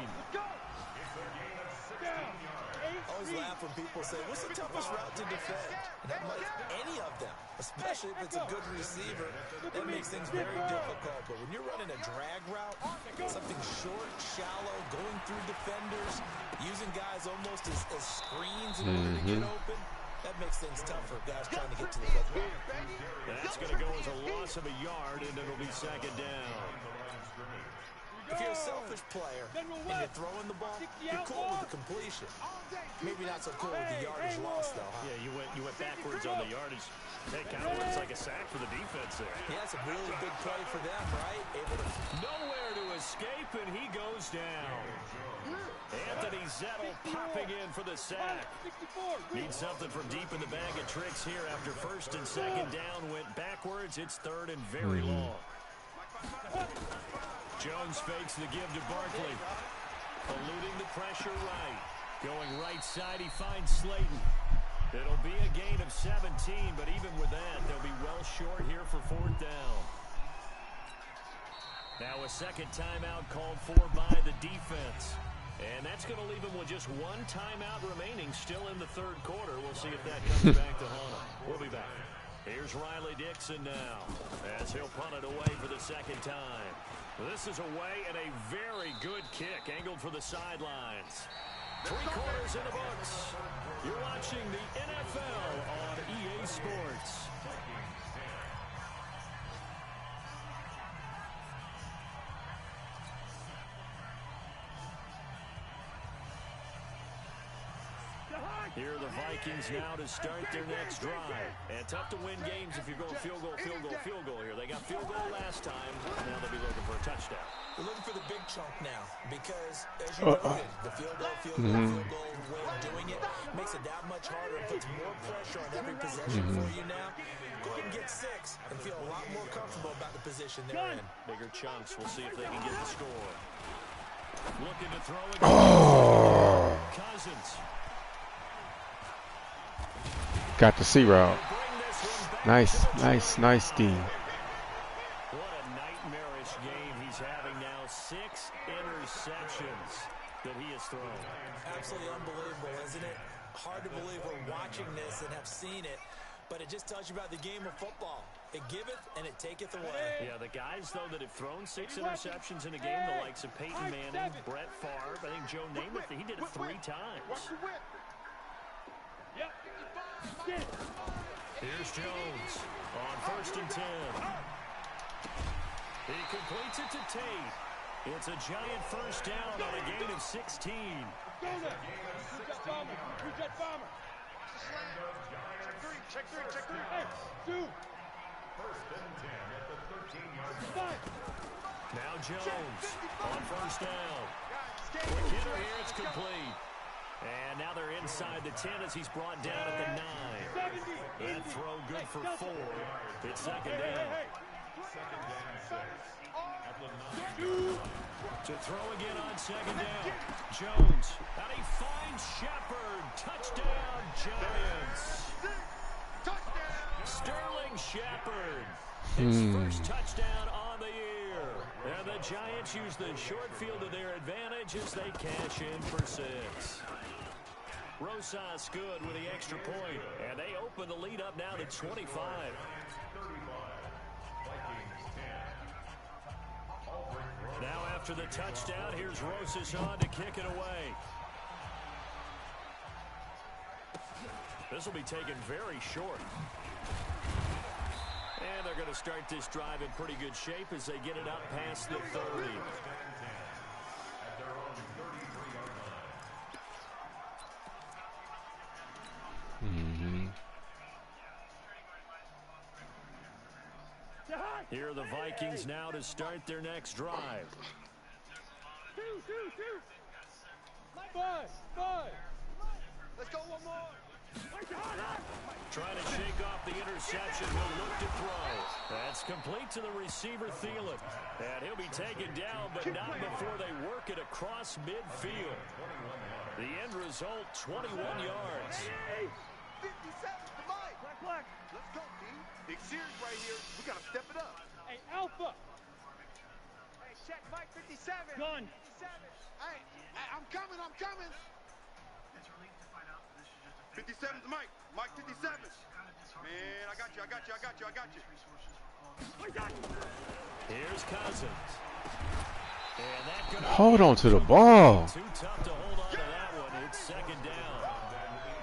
always laugh when people say, what's the toughest route to defend? And I'm like, any of them, especially if it's a good receiver. That makes things very difficult. But when you're running a drag route, something short, shallow, going through defenders, using guys almost as screens in order to get open, that makes things tough for guys trying to get to the football. That's going to go as a loss of a yard, and it'll be second down. If you're a selfish player and you're throwing the ball, you're cool with the completion. Maybe not so cool with the yardage loss, though, huh? Yeah, you went backwards on the yardage. Hey, kind of looks like a sack for the defense there. Yeah, it's a really big play for them, right? Able to... Nowhere to escape, and he goes down. Anthony Zettel popping in for the sack. Needs something from deep in the bag of tricks here after first and second down went backwards. It's third and very long. Jones fakes the give to Barkley. Eluding the pressure right. Going right side, he finds Slayton. It'll be a gain of 17, but even with that, they'll be well short here for fourth down. Now a second timeout called for by the defense. And that's going to leave him with just one timeout remaining still in the third quarter. We'll see if that comes back to haunt him. We'll be back. Here's Riley Dixon now as he'll punt it away for the second time. This is away and a very good kick angled for the sidelines. 3 quarters in the books. You're watching the NFL on EA Sports. Here are the Vikings now to start their next drive. And tough to win games if you're going field goal here. They got field goal last time. Now they'll be looking for a touchdown. We're looking for the big chunk now because, as you noted, the field goal way of doing it makes it that much harder. It puts more pressure on every possession for you now. Go ahead and get 6 and feel a lot more comfortable about the position they're in. Bigger chunks. We'll see if they can get the score. Looking to throw it. Cousins. Got the C route. Nice D. What a nightmarish game he's having now. 6 interceptions that he has thrown. Absolutely unbelievable, isn't it? Hard to believe we're watching this and have seen it, but it just tells you about the game of football. It giveth and it taketh away. Yeah, the guys, though, that have thrown 6 interceptions in a game, the likes of Peyton Manning, Brett Favre, I think Joe Namath, he did it 3 times. Here's Jones on first and 10. He completes it to Tate. It's a Giant first down on a gain of 16. Check three. Hey, 2. First and 10 at the 13-yard line. Now Jones on first down. Quick hitter here, it's complete. And now they're inside the 10 as he's brought down at the 9. That throw good for 4. It's second down. Second down 6 at the 9. To throw again on second down. Jones. And he finds Shepard. Touchdown, Giants. Sterling Shepard. His first touchdown on the year. And the Giants use the short field to their advantage as they cash in for 6. Rosas good with the extra point. And they open the lead up now to 25. 35. Vikings 10. Now after the touchdown, here's Rosas on to kick it away. This will be taken very short. And they're going to start this drive in pretty good shape as they get it up past the 30. At their own 33-yard line. Here are the Vikings now to start their next drive. Two. Five. Let's go one more. Trying to shake off the interception. He'll look to throw. That's complete to the receiver, Thielen. And he'll be taken down, but not before they work it across midfield. The end result, 21 yards. 57 to Mike. Let's go, team. Big series right here. We got to step it up. Hey, Alpha. Hey, check Mike 57. Gun. 57. Hey, I'm coming. 57 to Mike. Mike 57. Man, I got you. Here's Cousins. And that could Hold on to the ball. Too tough to hold on to that one. It's second down.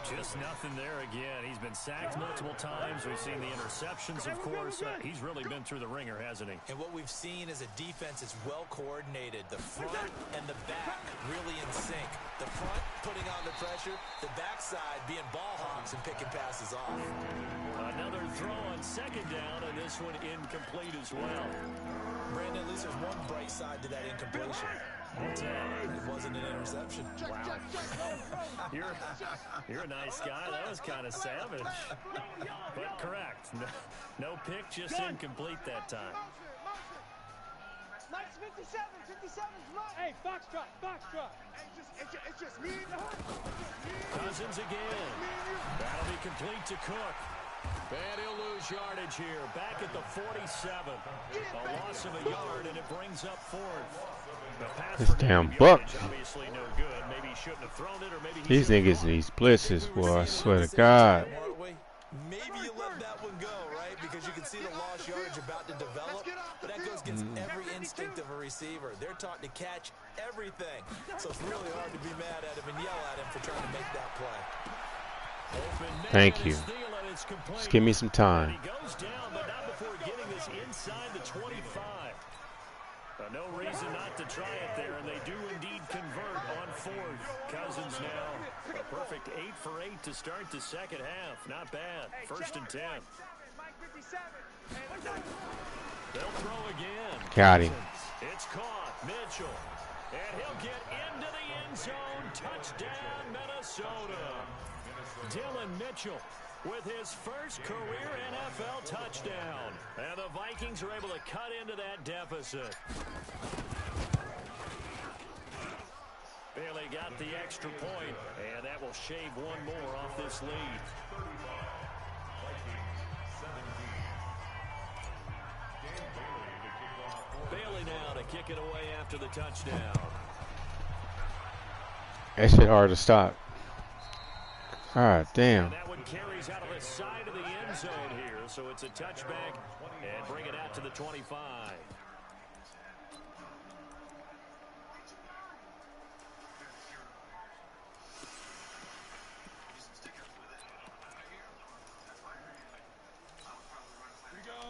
Just nothing there again. He's been sacked multiple times. We've seen the interceptions, of course. He's really been through the ringer, hasn't he? And what we've seen is a defense that's well coordinated. The front and the back really in sync. The front putting on the pressure, the backside being ball hawks and picking passes off. Another throw on second down, and this one incomplete as well. Brandon, at least there's one bright side to that incompletion. It wasn't an interception. Wow. You're a nice guy. That was kind of savage. But correct. No pick, just incomplete that time. Mike's 57. 57's Mike. Hey, Foxtrot. It's just me and the Cousins again. That'll be complete to Cook. And he'll lose yardage here. Back at the 47. A loss of a yard, and it brings up fourth. The pass This for damn yardage, buck. obviously no good. Maybe he shouldn't have thrown it, or maybe he These shouldn't have niggas thrown it. need blitzes, boy. I swear to God. Maybe you let that one go, right? Because you can see the lost yardage about to develop. But that goes against every instinct of a receiver. They're taught to catch everything. So it's really hard to be mad at him and yell at him for trying to make that play. Thank you. Just give me some time. He goes down, but not before getting this inside the 25. No reason not to try it there, and they do indeed convert on fourth. Cousins now a perfect 8 for 8 to start the second half. Not bad. First and 10. Mike 57. They'll throw again. Got him. It's caught. Mitchell. And he'll get into the end zone. Touchdown, Minnesota. Dylan Mitchell with his first career NFL touchdown. And the Vikings are able to cut into that deficit. Bailey got the extra point, and that will shave one more off this lead. 35. Vikings 17. Bailey now to kick it away after the touchdown. That shit hard to stop. God damn. And that one carries out of the side of the end zone here, so it's a touchback and bring it out to the 25.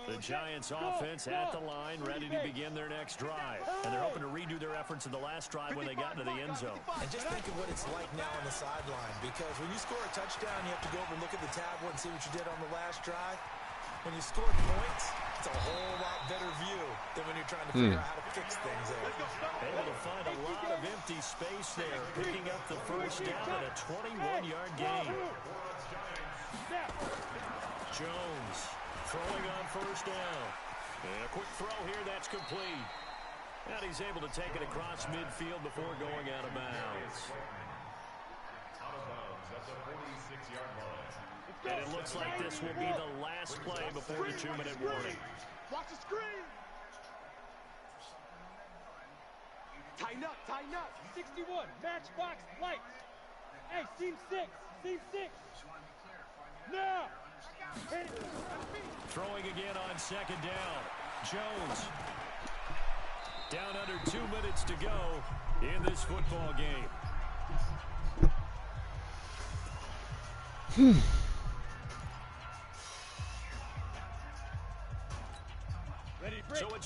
The Giants offense at the line, ready to begin their next drive. And they're hoping to redo their efforts in the last drive when they got into the end zone. And just think of what it's like now on the sideline, because when you score a touchdown, you have to go over and look at the tablet and see what you did on the last drive. When you score points, it's a whole lot better view than when you're trying to figure out how to fix things there. Able to find a lot of empty space there, picking up the first down and a 21-yard gain. Jones throwing on first down. And a quick throw here, that's complete. And he's able to take it across midfield before going out of bounds. Out of bounds at the 46-yard line. And it looks like this will be the last play before the 2-minute warning. Watch the screen. Tighten up. 61, matchbox lights. Hey, seam 6. Now. Throwing again on second down. Jones. Down under 2 minutes to go in this football game.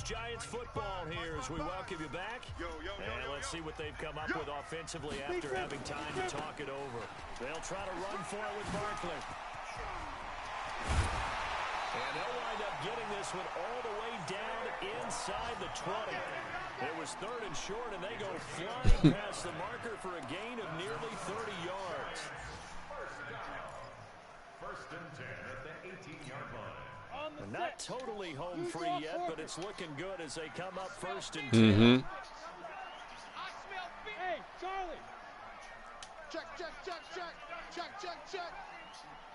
Giants football here as we welcome you back. And let's see what they've come up with offensively after having time to talk it over. They'll try to run for it with Barkley. And they'll wind up getting this one all the way down inside the 20. It was 3rd and short, and they go flying past the marker for a gain of nearly 30 yards. First and 10 at the 18-yard line. Not totally home free yet, but it's looking good as they come up 1st and 10. Hey, Charlie. Check.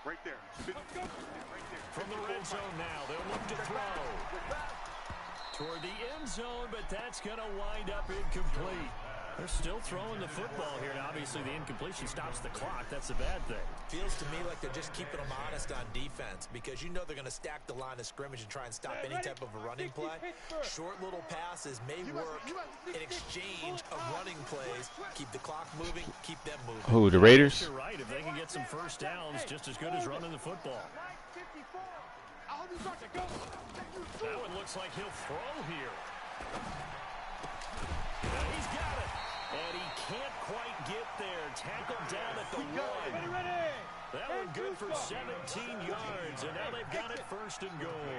Right there. From the red zone now, they'll look to throw. Toward the end zone, but that's going to wind up incomplete. They're still throwing the football here, and obviously the incompletion stops the clock. That's a bad thing. Feels to me like they're just keeping them honest on defense because you know they're going to stack the line of scrimmage and try and stop any type of a running play. Short little passes may work in exchange of running plays. Keep the clock moving, keep them moving. Who, the Raiders? You're right. If they can get some first downs, just as good as running the football. That one looks like he'll throw here. And he's got it. And he can't quite get there. Tackled down at the 1. That one good for 17 yards. And now they've got it 1st and goal.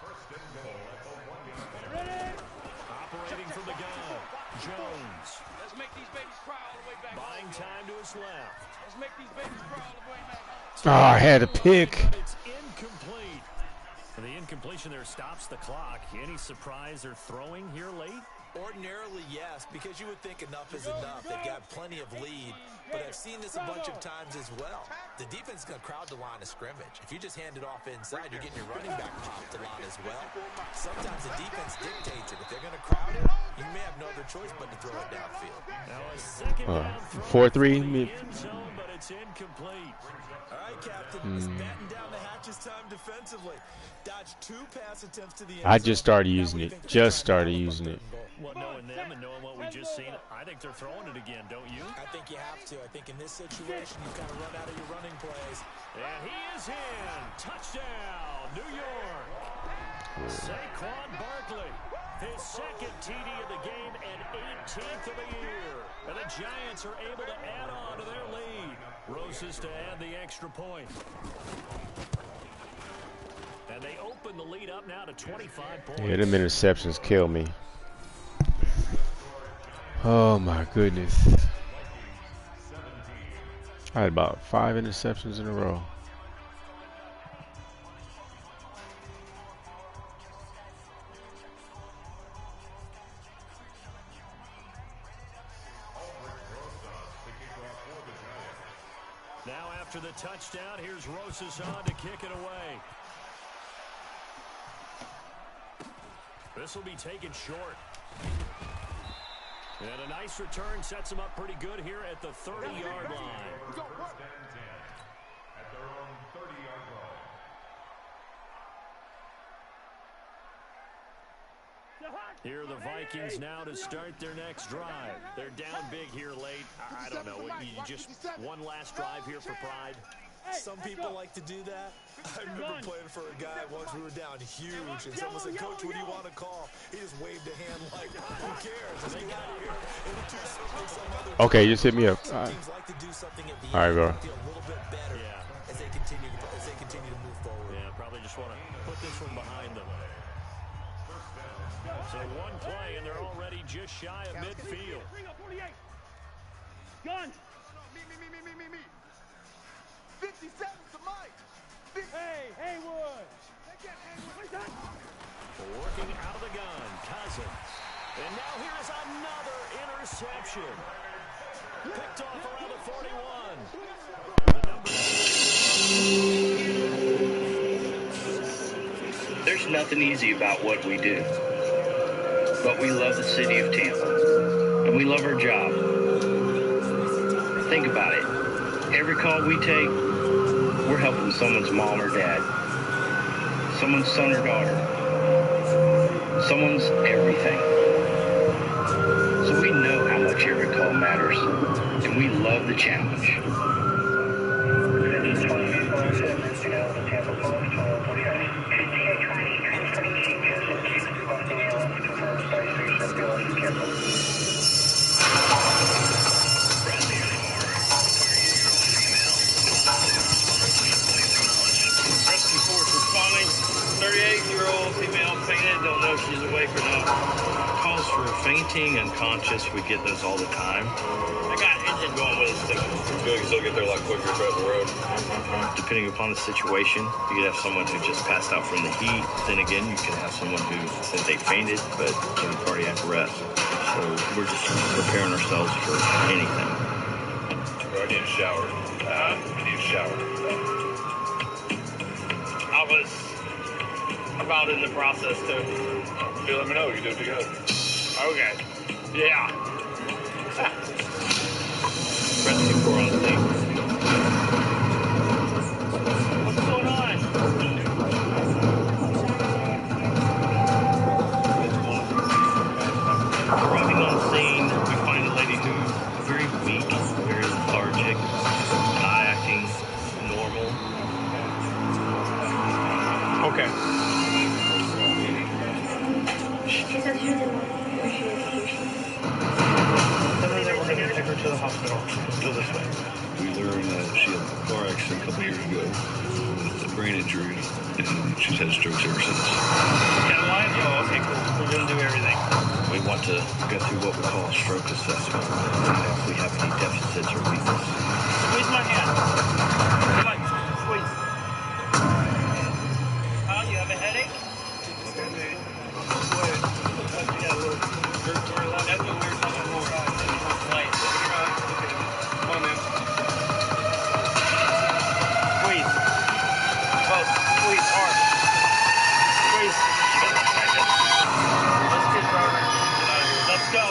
First and goal at the 1-yard line. Operating from the gun. Jones. Let's make these babies cry all the way back. Buying time to his left. Let's make these babies cry all the way back. Oh, I had a pick. It's incomplete. And the incompletion there stops the clock. Any surprise they're throwing here late? Ordinarily, yes, because you would think enough is enough. They've got plenty of lead, but I've seen this a bunch of times as well. The defense is going to crowd the line of scrimmage. If you just hand it off inside, you're getting your running back popped a lot as well. Sometimes the defense dictates it. If they're going to crowd it, you may have no other choice but to throw it downfield. Now a second down throw 4-3. for the end zone, but it's incomplete. All right, Captain, it's batten down the hatches time defensively. Dodge 2 pass attempts to the end I zone. just started using it. Just started using it. Well, knowing them and knowing what we just seen, I think they're throwing it again, don't you? I think you have to. I think in this situation, you kind of run out of your running plays. And he is in. Touchdown, New York. Saquon Barkley, his 2nd TD of the game and 18th of the year. And the Giants are able to add on to their lead. Roses to add the extra point. And they open the lead up now to 25 points. Yeah, them interceptions kill me. Oh my goodness. I had about 5 interceptions in a row. Now after the touchdown, here's Roses on to kick it away. This will be taken short. And a nice return sets them up pretty good here at the 30-yard line. First and 10 at their own 30-yard line. Here are the Vikings now to start their next drive. They're down big here late. I don't know. You just one last drive here for pride. Some people like to do that. I remember playing for a guy once. We were down huge, and someone said, "Coach, what do you want to call?" He just waved a hand like, "Who cares? Let's get out of here." And it took some other Okay, just hit me up. some teams like to do something at the All right, end bro. to feel a little bit better as they continue to move forward. Yeah, probably just want to put this one behind them. So one play, and they're already just shy of midfield. Gun. Me. 57 to Mike. Hey, Haywood. Working out of the gun, Cousins. And now here's another interception. Picked off around the 41. There's nothing easy about what we do. But we love the city of Tampa. And we love our job. Think about it. Every call we take, we're helping someone's mom or dad. Someone's son or daughter. Someone's everything. So we know how much every call matters. And we love the challenge. Rescue force responding. 38-year-old female fainted. Don't know if she's awake or not. Calls for fainting, unconscious. We get those all the time. I got engine going with us too. You can still get there a lot quicker across the road. Depending upon the situation, you could have someone who just passed out from the heat. Then again, you can have someone who said they fainted but in cardiac arrest. So we're just preparing ourselves for anything. I need a shower. I need a shower. I was about in the process too. You let me know. You do it together. Okay. Yeah. Rescue Corps on scene. What's going on? Arriving on scene, we find a lady who's very weak, very lethargic, not acting normal. Okay. She said she didn't want to appreciate vacation. Tell her that we're going to take her to the hospital. Let's go this way. We learned that she had a car accident a couple years ago with a brain injury, and she's had strokes ever since. Got a line? Oh, okay, cool. We're going to do everything. We want to go through what we call a stroke assessment. Find out if we have any deficits or weakness. Squeeze my hand. Come on, squeeze. Oh, you have a headache? Okay. Looks like you got a little respiratory line. That's what we were talking about. Light. Okay. Come on, man. Squeeze. Oh, squeeze hard. Squeeze. Let's get Robert out of here. Let's go.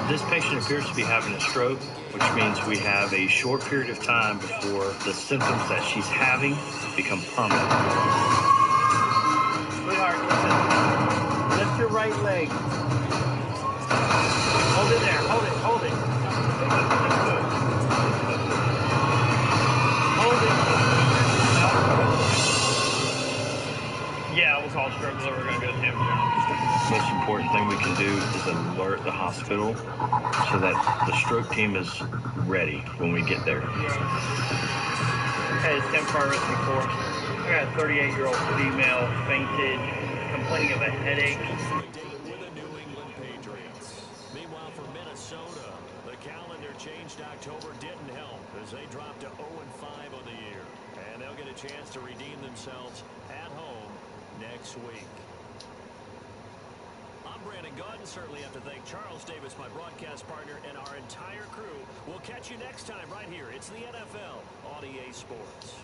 This patient appears to be having a stroke, which means we have a short period of time before the symptoms that she's having become permanent. Sweetheart, listen. Lift your right leg. Hold it there. Hold it. Hold it. Hold it. Yeah, we'll call stroke alert. We're going to go to Tampa General. Most important thing we can do is alert the hospital so that the stroke team is ready when we get there. Hey, it's 10 Fire Rescue Corps. I got a 38-year-old female fainted, complaining of a headache. With the New England Patriots. Meanwhile, for Minnesota, the calendar changed. October didn't help as they dropped to 0-5 on the year. And they'll get a chance to redeem themselves at home next week. I'm Brandon Gautin. Certainly have to thank Charles Davis, my broadcast partner, and our entire crew. We'll catch you next time right here. It's the NFL on EA Sports.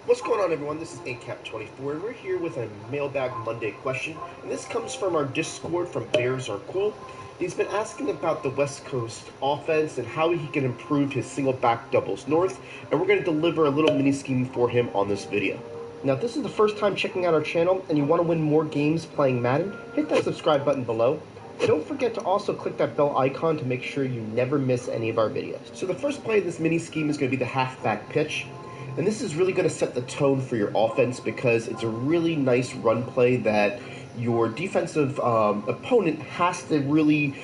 What's going on, everyone? This is ACAP24, and we're here with a Mailbag Monday question, and this comes from our Discord from Bears Are Cool. He's been asking about the West Coast offense and how he can improve his single back doubles north, and we're going to deliver a little mini scheme for him on this video. Now, if this is the first time checking out our channel and you want to win more games playing Madden, hit that subscribe button below. And don't forget to also click that bell icon to make sure you never miss any of our videos. So the first play of this mini scheme is going to be the halfback pitch. And this is really going to set the tone for your offense because it's a really nice run play that your defensive opponent has to really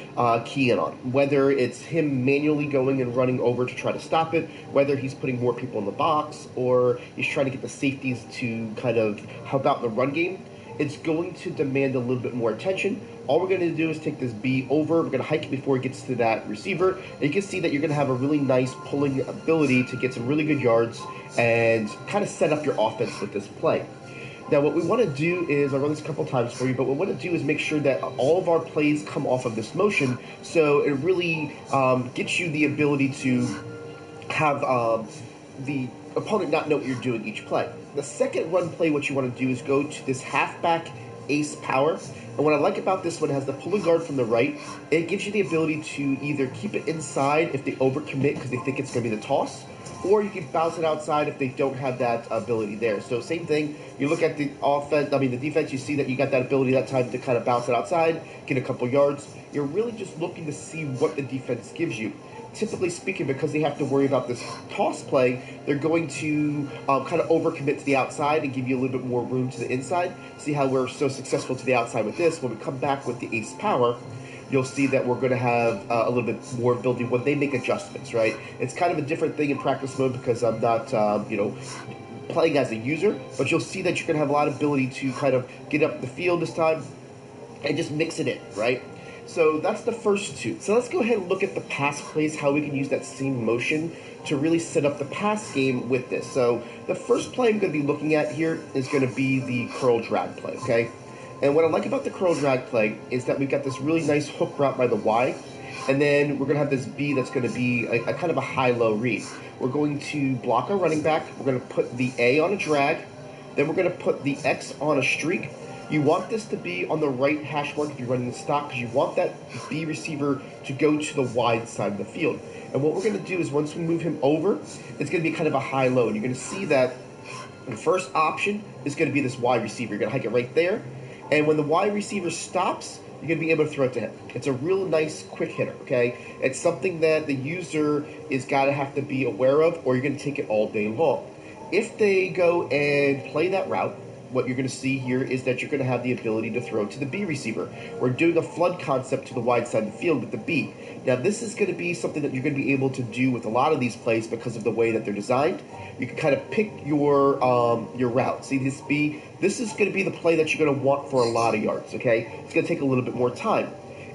key in on. Whether it's him manually going and running over to try to stop it, whether he's putting more people in the box, or he's trying to get the safeties to kind of help out in the run game, it's going to demand a little bit more attention. All we're going to do is take this B over. We're going to hike it before it gets to that receiver. And you can see that you're going to have a really nice pulling ability to get some really good yards and kind of set up your offense with this play. Now, what we want to do is, I'll run this a couple times for you, but what we want to do is make sure that all of our plays come off of this motion, so it really gets you the ability to have the opponent not know what you're doing each play. The second run play, what you want to do is go to this halfback ace power. And what I like about this one, it has the pulling guard from the right. It gives you the ability to either keep it inside if they overcommit because they think it's going to be the toss, or you can bounce it outside if they don't have that ability there. So same thing, you look at the the defense, you see that you got that ability that time to kind of bounce it outside, get a couple yards. You're really just looking to see what the defense gives you. Typically speaking, because they have to worry about this toss play, they're going to kind of overcommit to the outside and give you a little bit more room to the inside. See how we're so successful to the outside with this. When we come back with the ace power, you'll see that we're going to have a little bit more ability when they make adjustments, right? It's kind of a different thing in practice mode because I'm not, playing as a user, but you'll see that you're going to have a lot of ability to kind of get up the field this time and just mix it in, right? So that's the first two. So let's go ahead and look at the pass plays, how we can use that same motion to really set up the pass game with this. So the first play I'm going to be looking at here is going to be the curl drag play, okay? And what I like about the curl drag play is that we've got this really nice hook route by the Y, and then we're going to have this B that's going to be a kind of a high-low read. We're going to block our running back. We're going to put the A on a drag. Then we're going to put the X on a streak. You want this to be on the right hash mark if you're running the stock because you want that B receiver to go to the wide side of the field. And what we're going to do is once we move him over, it's going to be kind of a high-low. And you're going to see that the first option is going to be this wide receiver. You're going to hike it right there. And when the wide receiver stops, you're going to be able to throw it to him. It's a real nice quick hitter, okay? It's something that the user is got to have to be aware of, or you're going to take it all day long. If they go and play that route, what you're going to see here is that you're going to have the ability to throw to the B receiver. We're doing a flood concept to the wide side of the field with the B. Now, this is going to be something that you're going to be able to do with a lot of these plays because of the way that they're designed. You can kind of pick your route. See this B? This is going to be the play that you're going to want for a lot of yards, okay? It's going to take a little bit more time.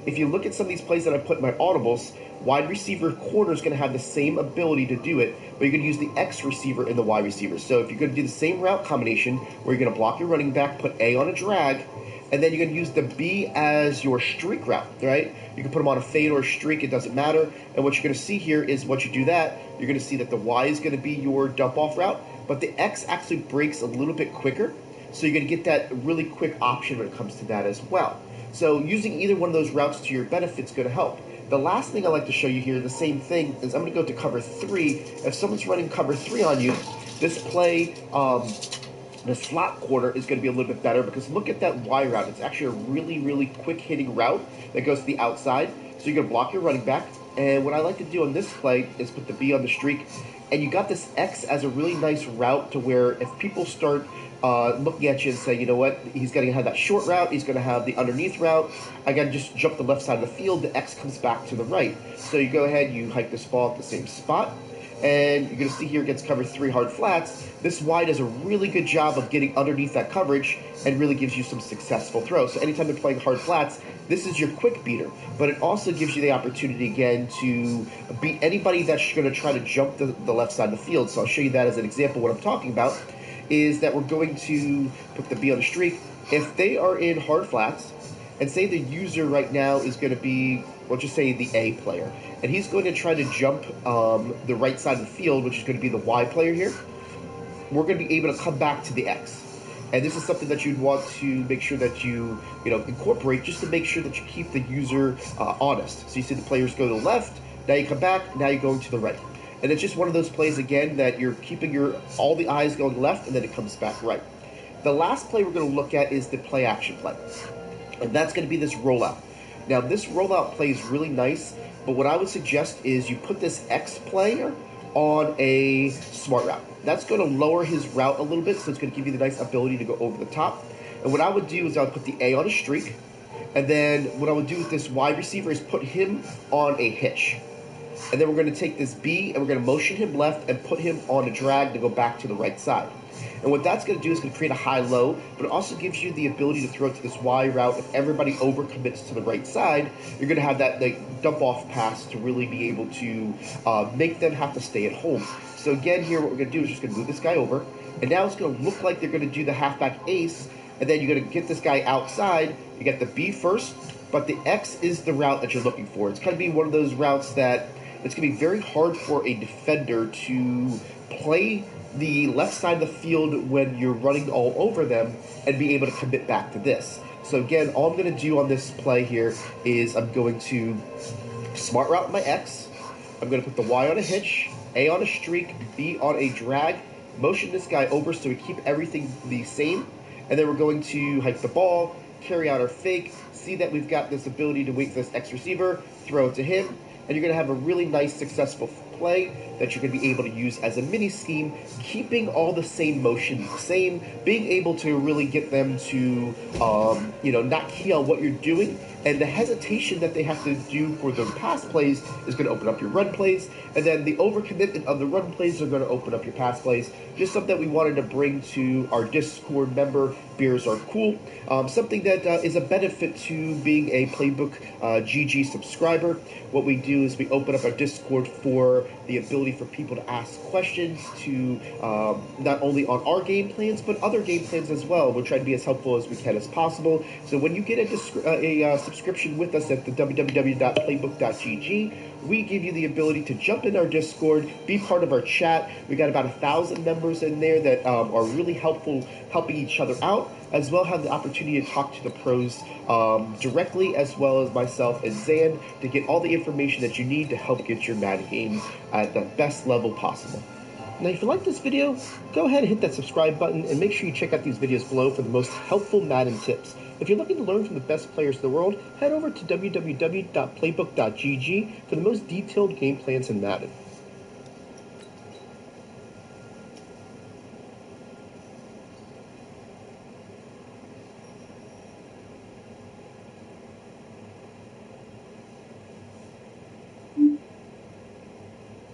If you look at some of these plays that I put in my audibles, wide receiver corner is going to have the same ability to do it, but you're going to use the X receiver in the Y receiver. So if you're going to do the same route combination where you're going to block your running back, put A on a drag, and then you're going to use the B as your streak route, right? You can put them on a fade or a streak, it doesn't matter. And what you're going to see here is once you do that, you're going to see that the Y is going to be your dump-off route, but the X actually breaks a little bit quicker, so you're going to get that really quick option when it comes to that as well. So using either one of those routes to your benefit is going to help. The last thing I like to show you here, the same thing, is I'm going to go to cover 3. If someone's running cover 3 on you, this play, the slot corner is going to be a little bit better because look at that Y route. It's actually a really, really quick hitting route that goes to the outside. So you're going to block your running back. And what I like to do on this play is put the B on the streak. And you got this X as a really nice route to where if people start looking at you and say, you know what, he's going to have that short route, he's going to have the underneath route, I got to just jump the left side of the field, the X comes back to the right. So you go ahead, you hike this ball at the same spot, and you're going to see here against cover 3 hard flats, this Y does a really good job of getting underneath that coverage and really gives you some successful throws. So anytime they're playing hard flats, this is your quick beater, but it also gives you the opportunity again to beat anybody that's going to try to jump the left side of the field. So I'll show you that as an example. What I'm talking about is that we're going to put the B on the streak. If they are in hard flats, and say the user right now is going to be let's just say the A player, and he's going to try to jump the right side of the field, which is going to be the Y player here. We're going to be able to come back to the X. And this is something that you'd want to make sure that you incorporate, just to make sure that you keep the user honest. So you see the players go to the left, now you come back, now you're going to the right. And it's just one of those plays, again, that you're keeping all the eyes going left, and then it comes back right. The last play we're going to look at is the play action play. And that's going to be this rollout. Now, this rollout play is really nice, but what I would suggest is you put this X player on a smart route. That's going to lower his route a little bit, so it's going to give you the nice ability to go over the top. And what I would do is I would put the A on a streak, and then what I would do with this wide receiver is put him on a hitch. And then we're going to take this B, and we're going to motion him left and put him on a drag to go back to the right side. And what that's going to do is going to create a high-low, but it also gives you the ability to throw it to this Y route. If everybody overcommits to the right side, you're going to have that dump-off pass to really be able to make them have to stay at home. So again, here what we're going to do is just going to move this guy over, and now it's going to look like they're going to do the halfback ace, and then you're going to get this guy outside. You get the B first, but the X is the route that you're looking for. It's going to be one of those routes that it's going to be very hard for a defender to play the left side of the field when you're running all over them and be able to commit back to this. So again, all I'm going to do on this play here is I'm going to smart route my X. I'm going to put the Y on a hitch, A on a streak, B on a drag, motion this guy over so we keep everything the same, and then we're going to hike the ball, carry out our fake, see that we've got this ability to wait for this X receiver, throw it to him, and you're going to have a really nice, successful play that you're going to be able to use as a mini scheme, keeping all the same motion the same, being able to really get them to, not key on what you're doing, and the hesitation that they have to do for the pass plays is going to open up your run plays, and then the overcommitment of the run plays are going to open up your pass plays. Just something that we wanted to bring to our Discord member, Beers Are Cool. Something that is a benefit to being a Playbook GG subscriber. What we do is we open up our Discord for the ability for people to ask questions to not only on our game plans, but other game plans as well. We'll try to be as helpful as we can as possible. So when you get a subscription with us at the www.playbook.gg, we give you the ability to jump in our Discord, be part of our chat. We got about 1,000 members in there that are really helpful, helping each other out, as well have the opportunity to talk to the pros directly, as well as myself and Zan, to get all the information that you need to help get your Madden game at the best level possible. Now, if you like this video, go ahead and hit that subscribe button, and make sure you check out these videos below for the most helpful Madden tips. If you're looking to learn from the best players in the world, head over to www.playbook.gg for the most detailed game plans in Madden.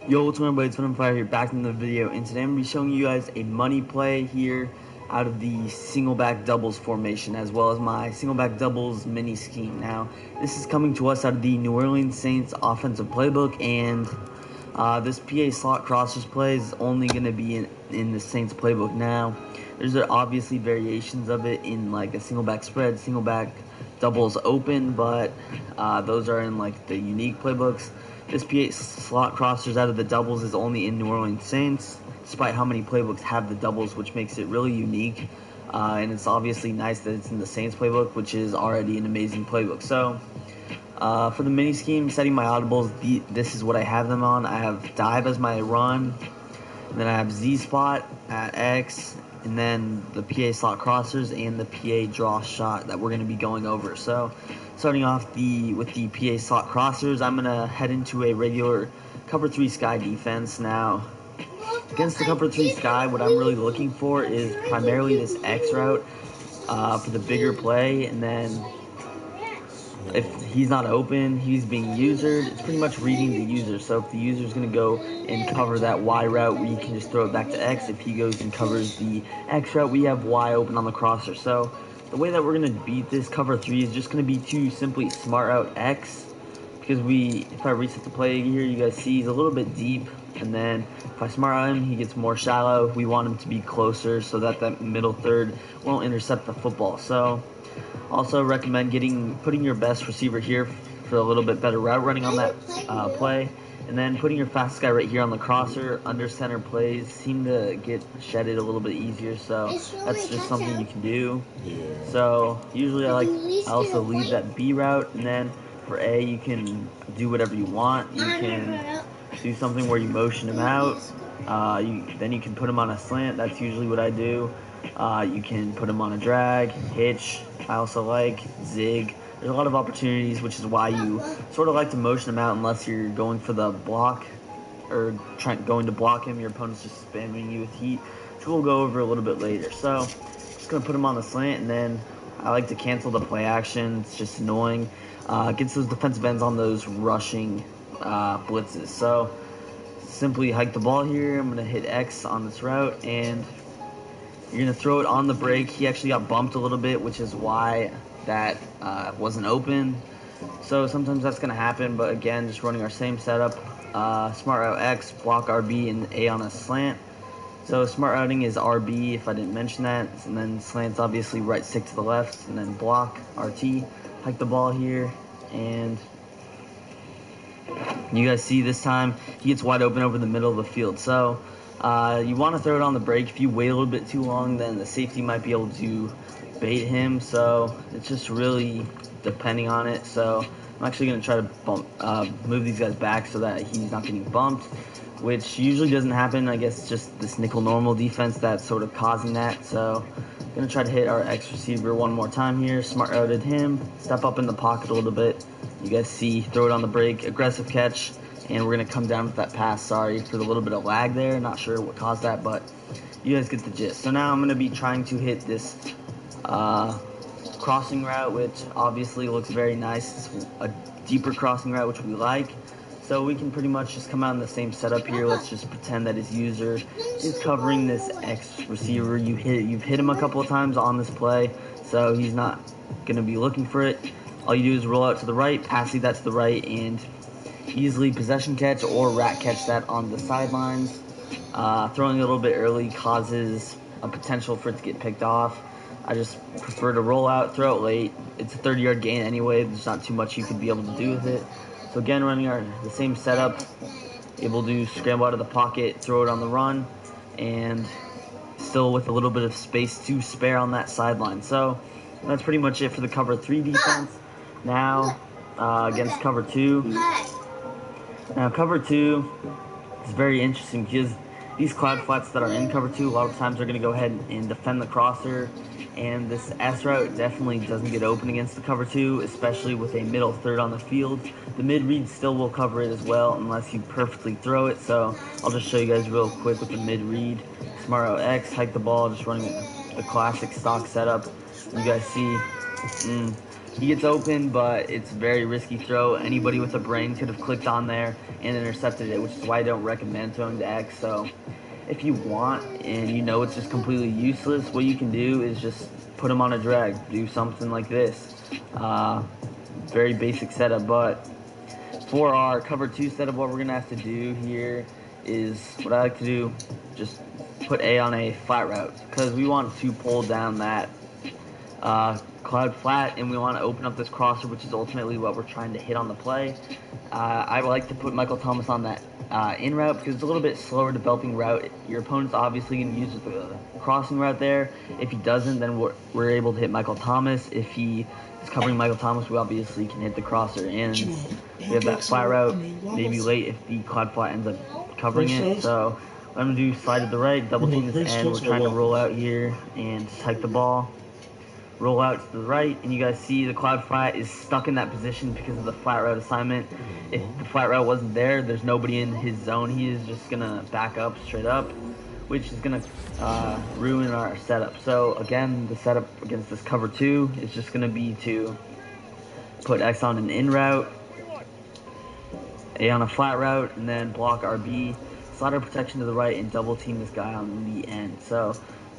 Yo, what's going on, everybody? It's Fire here, back in the video, and today I'm going to be showing you guys a money play here out of the single back doubles formation, as well as my single back doubles mini scheme. Now, this is coming to us out of the New Orleans Saints offensive playbook, and this PA slot crossers play is only going to be in the Saints playbook. Now, there's obviously variations of it in like a single back spread, single back doubles open, but those are in like the unique playbooks. This PA slot crossers out of the doubles is only in New Orleans Saints, despite how many playbooks have the doubles, which makes it really unique. And it's obviously nice that it's in the Saints playbook, which is already an amazing playbook. So, for the mini scheme, setting my audibles, this is what I have them on. I have dive as my run, and then I have Z spot at X, and then the PA slot crossers and the PA draw shot that we're going to be going over. So, starting off with the PA slot crossers, I'm going to head into a regular cover 3 sky defense. Now, against the cover 3 sky, what I'm really looking for is primarily this X route for the bigger play, and then if he's not open, he's being usered, it's pretty much reading the user. So if the user is going to go and cover that Y route, we can just throw it back to X. If he goes and covers the X route, we have Y open on the crosser. So the way that we're going to beat this cover 3 is just going to be to simply smart out X, because if I reset the play here, you guys see he's a little bit deep, and then if I smart out him, he gets more shallow. We want him to be closer so that that middle third won't intercept the football. So also recommend putting your best receiver here for a little bit better route running on that play. And then putting your fastest guy right here on the crosser, under center plays seem to get shedded a little bit easier, so that's just something you can do. So usually I also leave that B route, and then for A you can do whatever you want. You can do something where you motion him out. Then you can put him on a slant. That's usually what I do. You can put him on a drag, hitch. I also like zig. There's a lot of opportunities, which is why you sort of like to motion him out unless you're going for the block or going to block him. Your opponent's just spamming you with heat, which we'll go over a little bit later. So just going to put him on the slant, and then I like to cancel the play action. It's just annoying. Gets those defensive ends on those rushing blitzes. So simply hike the ball here. I'm going to hit X on this route, and you're going to throw it on the break. He actually got bumped a little bit, which is why that wasn't open. So sometimes that's going to happen, but again, just running our same setup. Smart route X, block RB, and A on a slant. So smart routing is RB, if I didn't mention that, and then slant's obviously right stick to the left, and then block, RT. Hike the ball here, and you guys see this time he gets wide open over the middle of the field. So you want to throw it on the break. If you wait a little bit too long, then the safety might be able to bait him. So it's just really depending on it. So I'm actually going to try to move these guys back so that he's not getting bumped, which usually doesn't happen. I guess it's just this nickel normal defense that's sort of causing that. So I'm going to try to hit our X receiver one more time here. Smart routed him. Step up in the pocket a little bit. You guys see, throw it on the break, aggressive catch, and we're going to come down with that pass. Sorry for the little bit of lag there. Not sure what caused that, but you guys get the gist. So now I'm going to be trying to hit this crossing route, which obviously looks very nice. It's a deeper crossing route, which we like. So we can pretty much just come out in the same setup here. Let's just pretend that his user is covering this X receiver. You've hit him a couple of times on this play, so he's not going to be looking for it. All you do is roll out to the right, pass that to the right, and easily possession catch or rat catch that on the sidelines. Throwing a little bit early causes a potential for it to get picked off. I just prefer to roll out, throw it late. It's a 30-yard gain anyway. There's not too much you could be able to do with it. So again, running the same setup, able to scramble out of the pocket, throw it on the run, and still with a little bit of space to spare on that sideline. So that's pretty much it for the cover 3 defense. Now against cover 2. Now cover 2 is very interesting because these cloud flats that are in cover 2, a lot of times they're going to go ahead and defend the crosser, and this S route definitely doesn't get open against the cover 2, especially with a middle third on the field. The mid read still will cover it as well unless you perfectly throw it, so I'll just show you guys real quick with the mid read. Smart route X, hike the ball, just running the classic stock setup. You guys see, he gets open, but it's a very risky throw. Anybody with a brain could have clicked on there and intercepted it, which is why I don't recommend throwing to X. So if you want and you know it's just completely useless, what you can do is just put him on a drag. Do something like this. Very basic setup, but for our cover 2 setup, what we're going to have to do here is what I like to do, just put A on a flat route because we want to pull down that cloud flat, and we want to open up this crosser, which is ultimately what we're trying to hit on the play. I like to put Michael Thomas on that in route because it's a little bit slower developing route. Your opponent's obviously going to use the crossing route there. If he doesn't, then we're able to hit Michael Thomas. If he is covering Michael Thomas, we obviously can hit the crosser, and we have that flat route maybe late if the cloud flat ends up covering it. So what I'm going to do, slide to the right, double team this end. We're trying to roll out here and just hike the ball. Roll out to the right, and you guys see the cloud flat is stuck in that position because of the flat route assignment. If the flat route wasn't there, there's nobody in his zone. He is just going to back up straight up, which is going to ruin our setup. So again, the setup against this cover 2 is just going to be to put X on an in route, A on a flat route, and then block RB, slider protection to the right, and double team this guy on the end. So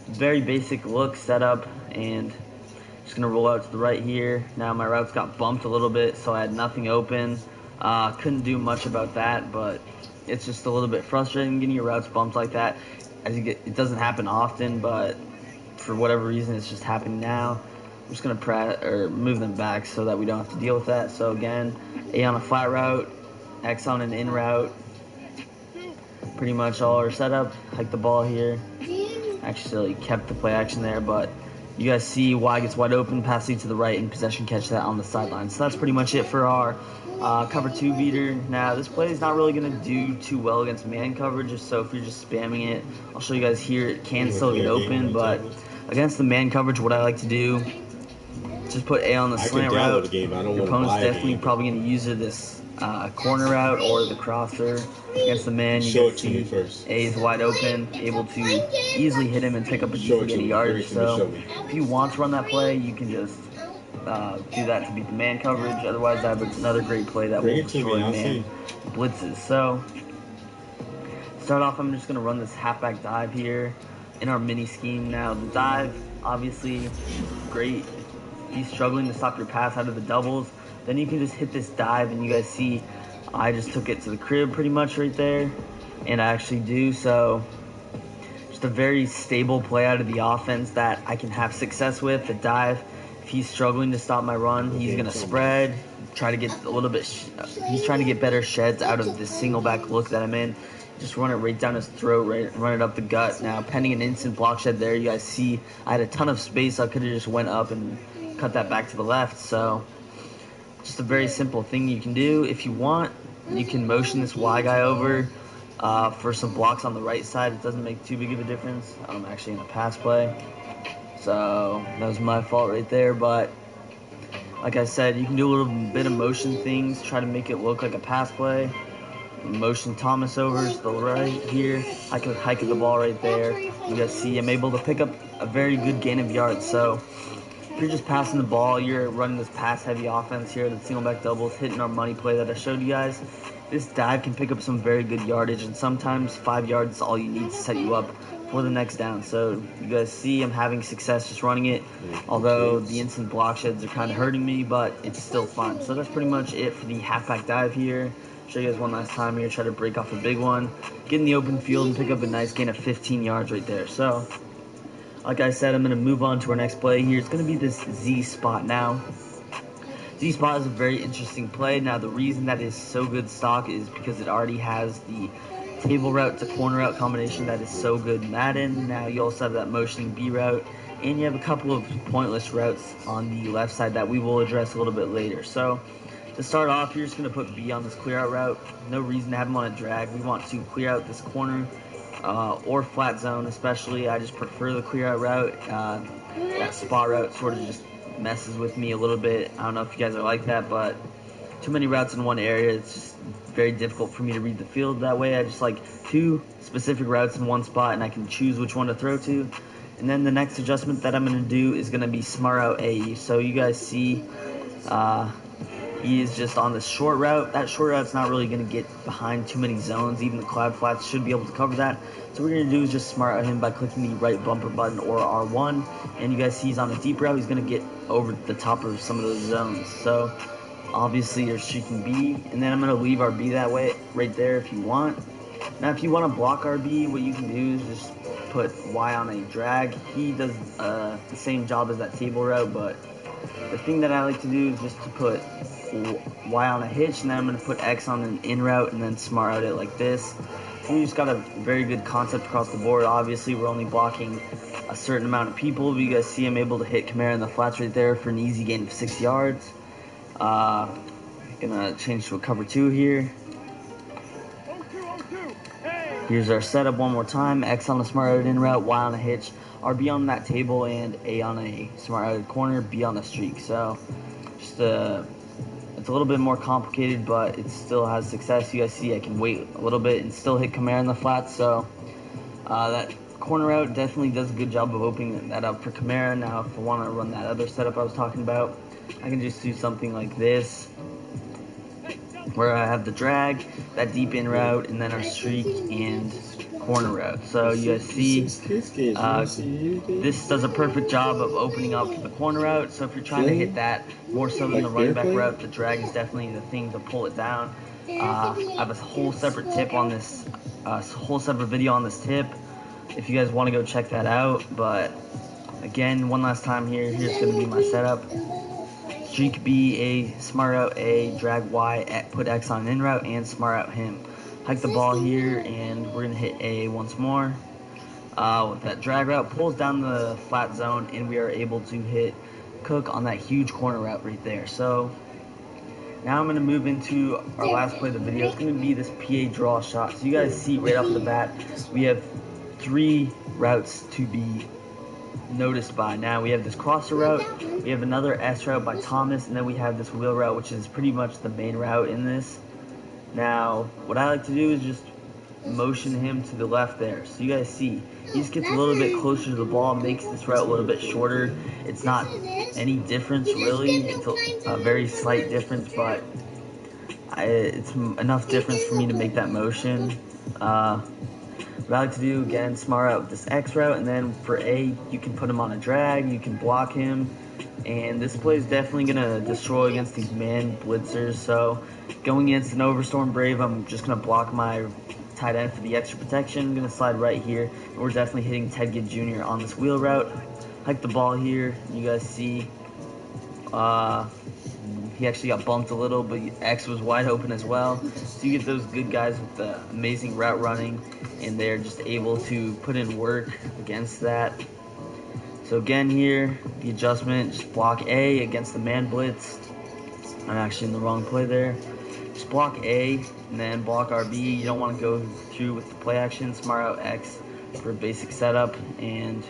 very basic look setup, and just going to roll out to the right here. Now my routes got bumped a little bit, so I had nothing open. Couldn't do much about that, but it's just a little bit frustrating getting your routes bumped like that. It doesn't happen often, but for whatever reason, it's just happening now. I'm just going to move them back so that we don't have to deal with that. So again, A on a flat route, X on an in route. Pretty much all our setup. Hike the ball here. Actually kept the play action there, but you guys see Y gets wide open, pass lead to the right, and possession catch that on the sideline. So that's pretty much it for our cover 2 beater. Now, this play is not really going to do too well against man coverage, so if you're just spamming it, I'll show you guys here, it can still get open, but against the man coverage, what I like to do, just put A on the slant route. Your opponent's definitely probably going to use this corner route or the crosser. Against the man, you can see A is wide open, able to easily hit him and pick up a decent bit of yardage. So if you want to run that play, you can just do that to beat the man coverage. Otherwise, I have another great play that will destroy man blitzes. So start off, I'm just going to run this halfback dive here in our mini scheme. Now, the dive, obviously, great. If you're struggling to stop your pass out of the doubles, then you can just hit this dive, and you guys see I just took it to the crib pretty much right there, and I actually do. So just a very stable play out of the offense that I can have success with. The dive, if he's struggling to stop my run, he's going to spread, try to get a little bit, he's trying to get better sheds out of this single back look that I'm in. Just run it right down his throat, run it up the gut. Now, pending an instant block shed there, you guys see I had a ton of space. I could have just went up and cut that back to the left. So just a very simple thing you can do. If you want, you can motion this Y guy over for some blocks on the right side. It doesn't make too big of a difference. I'm actually in a pass play, so that was my fault right there. But like I said, you can do a little bit of motion things, try to make it look like a pass play. Motion Thomas over to the right here. I can hike the ball right there. You guys see I'm able to pick up a very good gain of yards. So if you're just passing the ball, you're running this pass-heavy offense here, the single back doubles, hitting our money play that I showed you guys. This dive can pick up some very good yardage, and sometimes 5 yards is all you need to set you up for the next down. So you guys see I'm having success just running it, although the instant block sheds are kind of hurting me, but it's still fun. So that's pretty much it for the halfback dive here. Show you guys one last time here, try to break off a big one, get in the open field, and pick up a nice gain of 15 yards right there. So like I said, I'm going to move on to our next play here. It's going to be this Z spot now. Z spot is a very interesting play. Now, the reason that is so good stock is because it already has the table route to corner route combination that is so good in Madden. Now, you also have that motioning B route, and you have a couple of pointless routes on the left side that we will address a little bit later. So to start off, you're just going to put B on this clear out route. No reason to have him on a drag. We want to clear out this corner or flat zone especially. I just prefer the clear out route. That spot route sort of just messes with me a little bit. I don't know if you guys are like that, but too many routes in one area, it's just very difficult for me to read the field that way. I just like 2 specific routes in one spot, and I can choose which one to throw to. And then the next adjustment that I'm going to do is going to be smart out A. So you guys see he is just on the short route. That short route's not really going to get behind too many zones. Even the cloud flats should be able to cover that. So what we're going to do is just smart out him by clicking the right bumper button or R1. And you guys see he's on a deep route. He's going to get over the top of some of those zones. So obviously you're streaking B. And then I'm going to leave our B that way right there if you want. Now if you want to block RB, what you can do is just put Y on a drag. He does the same job as that table route, but the thing that I like to do is just to put Y on a hitch, and then I'm going to put X on an in route and then smart out it like this. We just got a very good concept across the board. Obviously, we're only blocking a certain amount of people, but you guys see I'm able to hit Kamara in the flats right there for an easy gain of 6 yards. Gonna change to a cover 2 here. Here's our setup one more time. X on the smart out in route, Y on a hitch, RB on that table, and A on a smart out corner, B on a streak. So just it's a little bit more complicated, but it still has success. You guys see I can wait a little bit and still hit Kamara in the flats. So that corner route definitely does a good job of opening that up for Kamara. Now if I want to run that other setup I was talking about, I can just do something like this, where I have the drag, that deep in route, and then our streak and corner route. So you guys see this does a perfect job of opening up the corner route. So if you're trying to hit that more so than the running back route, the drag is definitely the thing to pull it down. I have a whole separate tip on this, whole separate video on this tip if you guys want to go check that out. But Again, one last time here. Here's going to be my setup. Streak B, A, smart out A, drag Y, put X on an in route, and smart out him. Hike the ball here, and we're going to hit A once more. With that drag route, pulls down the flat zone, and we are able to hit Cook on that huge corner route right there. So now I'm going to move into our last play of the video. It's going to be this PA draw shot. So you guys see right off the bat, we have 3 routes to be noticed by. Now we have this crosser route, we have another S route by Thomas, and then we have this wheel route, which is pretty much the main route in this. Now, what I like to do is just motion him to the left there. So you guys see, he just gets a little bit closer to the ball, makes this route a little bit shorter. It's not any difference really. It's a very slight difference, but it's enough difference for me to make that motion. What I like to do, again, smart out this X route, and then for A, you can put him on a drag, you can block him, and this play is definitely going to destroy against these man blitzers. So going against an Overstorm Brave, I'm just going to block my tight end for the extra protection. I'm going to slide right here, and we're definitely hitting Ted Ginn Jr. on this wheel route. Hike the ball here, you guys see. He actually got bumped a little, but X was wide open as well. So you get those good guys with the amazing route running, and they're just able to put in work against that. So again here, the adjustment, just block A against the man blitz. I'm actually in the wrong play there. Just block A, and then block RB. You don't want to go through with the play action. Smart out X for a basic setup, and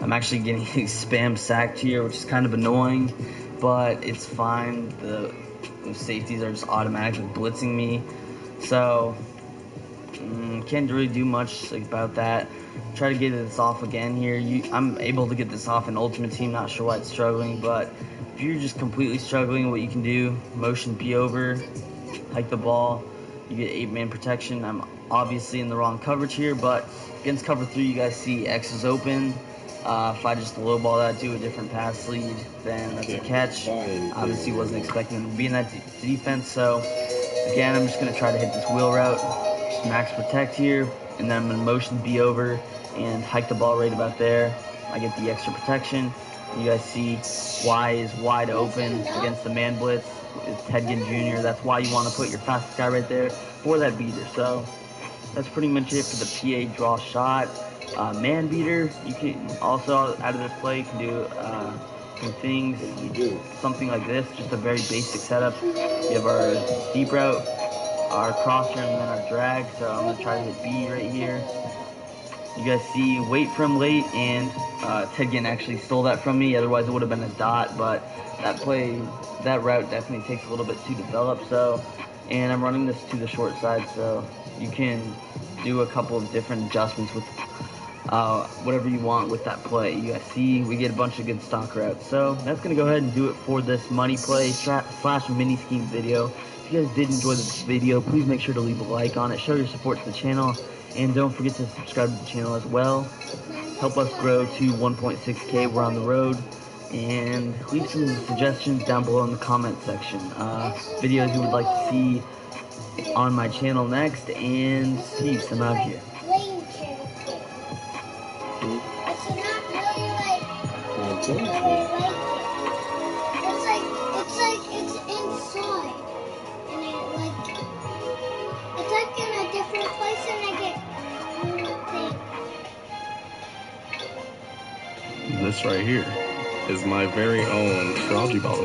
I'm actually getting spam sacked here, which is kind of annoying, but it's fine. The safeties are just automatically blitzing me, so can't really do much about that. Try to get this off again here. I'm able to get this off in Ultimate Team. Not sure why it's struggling, but if you're just completely struggling, what you can do, motion P over, hike the ball. You get 8-man protection. I'm obviously in the wrong coverage here, but against cover 3, you guys see X is open. If I just lowball that to a different pass lead, then that's a catch. Obviously wasn't expecting him to be in that defense, so again, I'm just going to try to hit this wheel route, just max protect here, and then I'm going to motion B over and hike the ball right about there. I get the extra protection. You guys see Y is wide open against the man blitz. It's Ted Ginn Jr. That's why you want to put your fastest guy right there for that beater. So that's pretty much it for the PA draw shot. Man beater, you can also, out of this play, you can do some things, something like this, just a very basic setup. We have our deep route, our crosser, and then our drag. So I'm going to try to hit B right here. You guys see, wait for him late, and Ted Ginn actually stole that from me. Otherwise, it would have been a dot, but that route definitely takes a little bit to develop. So, and I'm running this to the short side, so you can do a couple of different adjustments with whatever you want with that play. You guys see, we get a bunch of good stock routes. So that's going to go ahead and do it for this money play slash mini scheme video. If you guys did enjoy this video, please make sure to leave a like on it, show your support to the channel, and don't forget to subscribe to the channel as well. Help us grow to 1.6K. We're on the road. And leave some suggestions down below in the comment section. Videos you would like to see on my channel next, and peace. I'm out here. It's inside, and it's like in a different place, and I get thing. This right here is my very own trilogy bottle.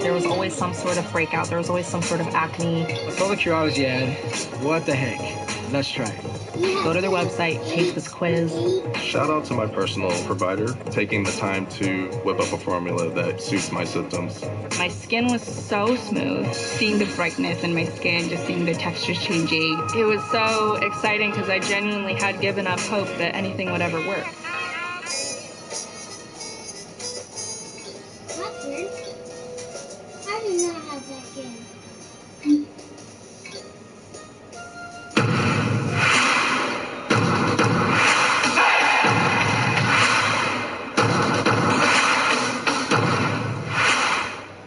There was always some sort of breakout. There was always some sort of acne. All the triology ad. What the heck? Let's try it. Go to their website, take this quiz. Shout out to my personal provider taking the time to whip up a formula that suits my symptoms. My skin was so smooth. Seeing the brightness in my skin, just seeing the textures changing. It was so exciting because I genuinely had given up hope that anything would ever work. I do not have that game.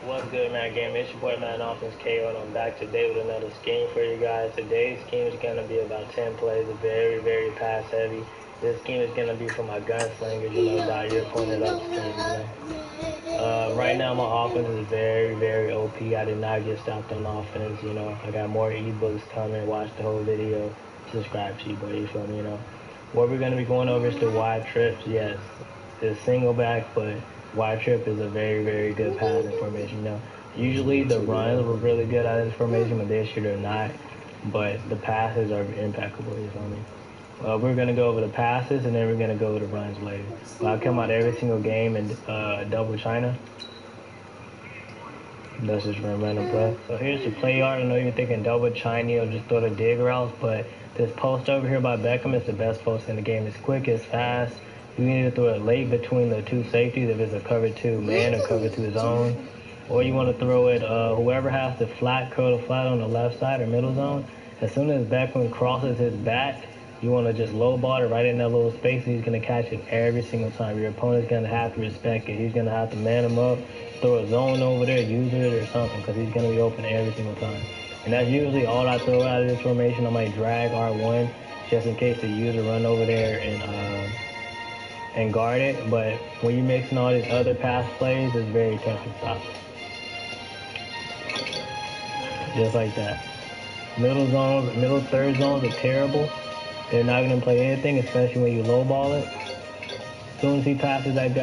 What's good, man? Game, it's your boy, man, Offense KO, and I'm back today with another scheme for you guys. Today's scheme is going to be about 10 plays, very, very pass heavy. This scheme is gonna be for my gunslingers, you know, dot your opponent upstream, you know. Right now my offense is very, very OP. I did not get stopped on offense, you know. I got more ebooks coming. Watch the whole video. Subscribe to you, buddy. You feel me, you know. What we're gonna be going over is the wide trips. Yes, it's single back, but wide trip is a very, very good passing formation, you know. Usually the runs were really good at this formation, but this year they're not. But the passes are impeccable, you feel me. We're going to go over the passes, and then we're going to go over the runs later. I come out every single game in double China. That's just random play. So here's the play yard. I know you're thinking double China or just throw the dig routes, but this post over here by Beckham is the best post in the game. It's quick, it's fast. You need to throw it late between the two safeties if it's a cover 2 man or cover 2 zone. Or you want to throw it, whoever has the flat, curl the flat on the left side or middle zone. As soon as Beckham crosses his back, you want to just low ball it right in that little space. He's going to catch it every single time. Your opponent's going to have to respect it. He's going to have to man him up, throw a zone over there, use it or something, because he's going to be open every single time. And that's usually all I throw out of this formation. I might drag R1 just in case the user run over there and guard it. But when you're mixing all these other pass plays, it's very tough to stop. Just like that. Middle zones, middle third zones are terrible. They're not going to play anything, especially when you low ball it. As soon as he passes that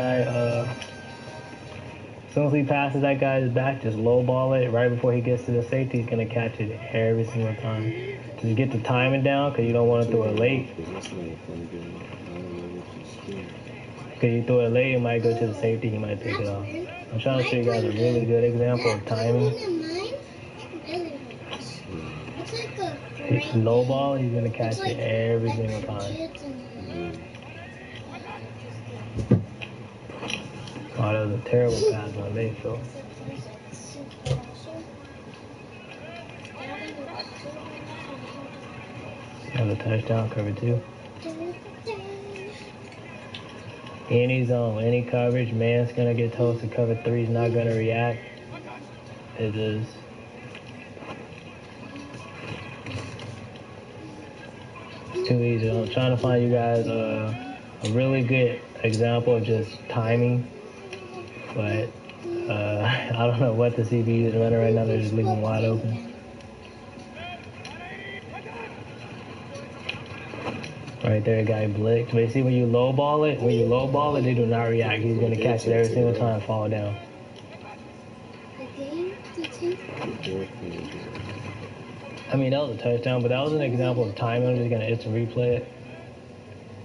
guy's back, just low ball it right before he gets to the safety. He's going to catch it every single time. Just get the timing down because you don't want to throw it late. Because you throw it late, it might go to the safety, he might pick it off. I'm trying to show you guys a really good example of timing. Low ball, he's going to catch it every single time. Oh, that was a terrible pass by Mayfield. Another touchdown, cover 2. Any zone, any coverage, man's going to get toasted. Cover 3 is not going to react. It is. Too easy. I'm trying to find you guys a really good example of just timing, but I don't know what the CPU is running right now. They're just leaving wide open. Right there, guy blicked. But you see, when you low ball it, they do not react. He's gonna catch it every single time, fall down. I mean, that was a touchdown, but that was an example of timing. I'm just going to instant replay it.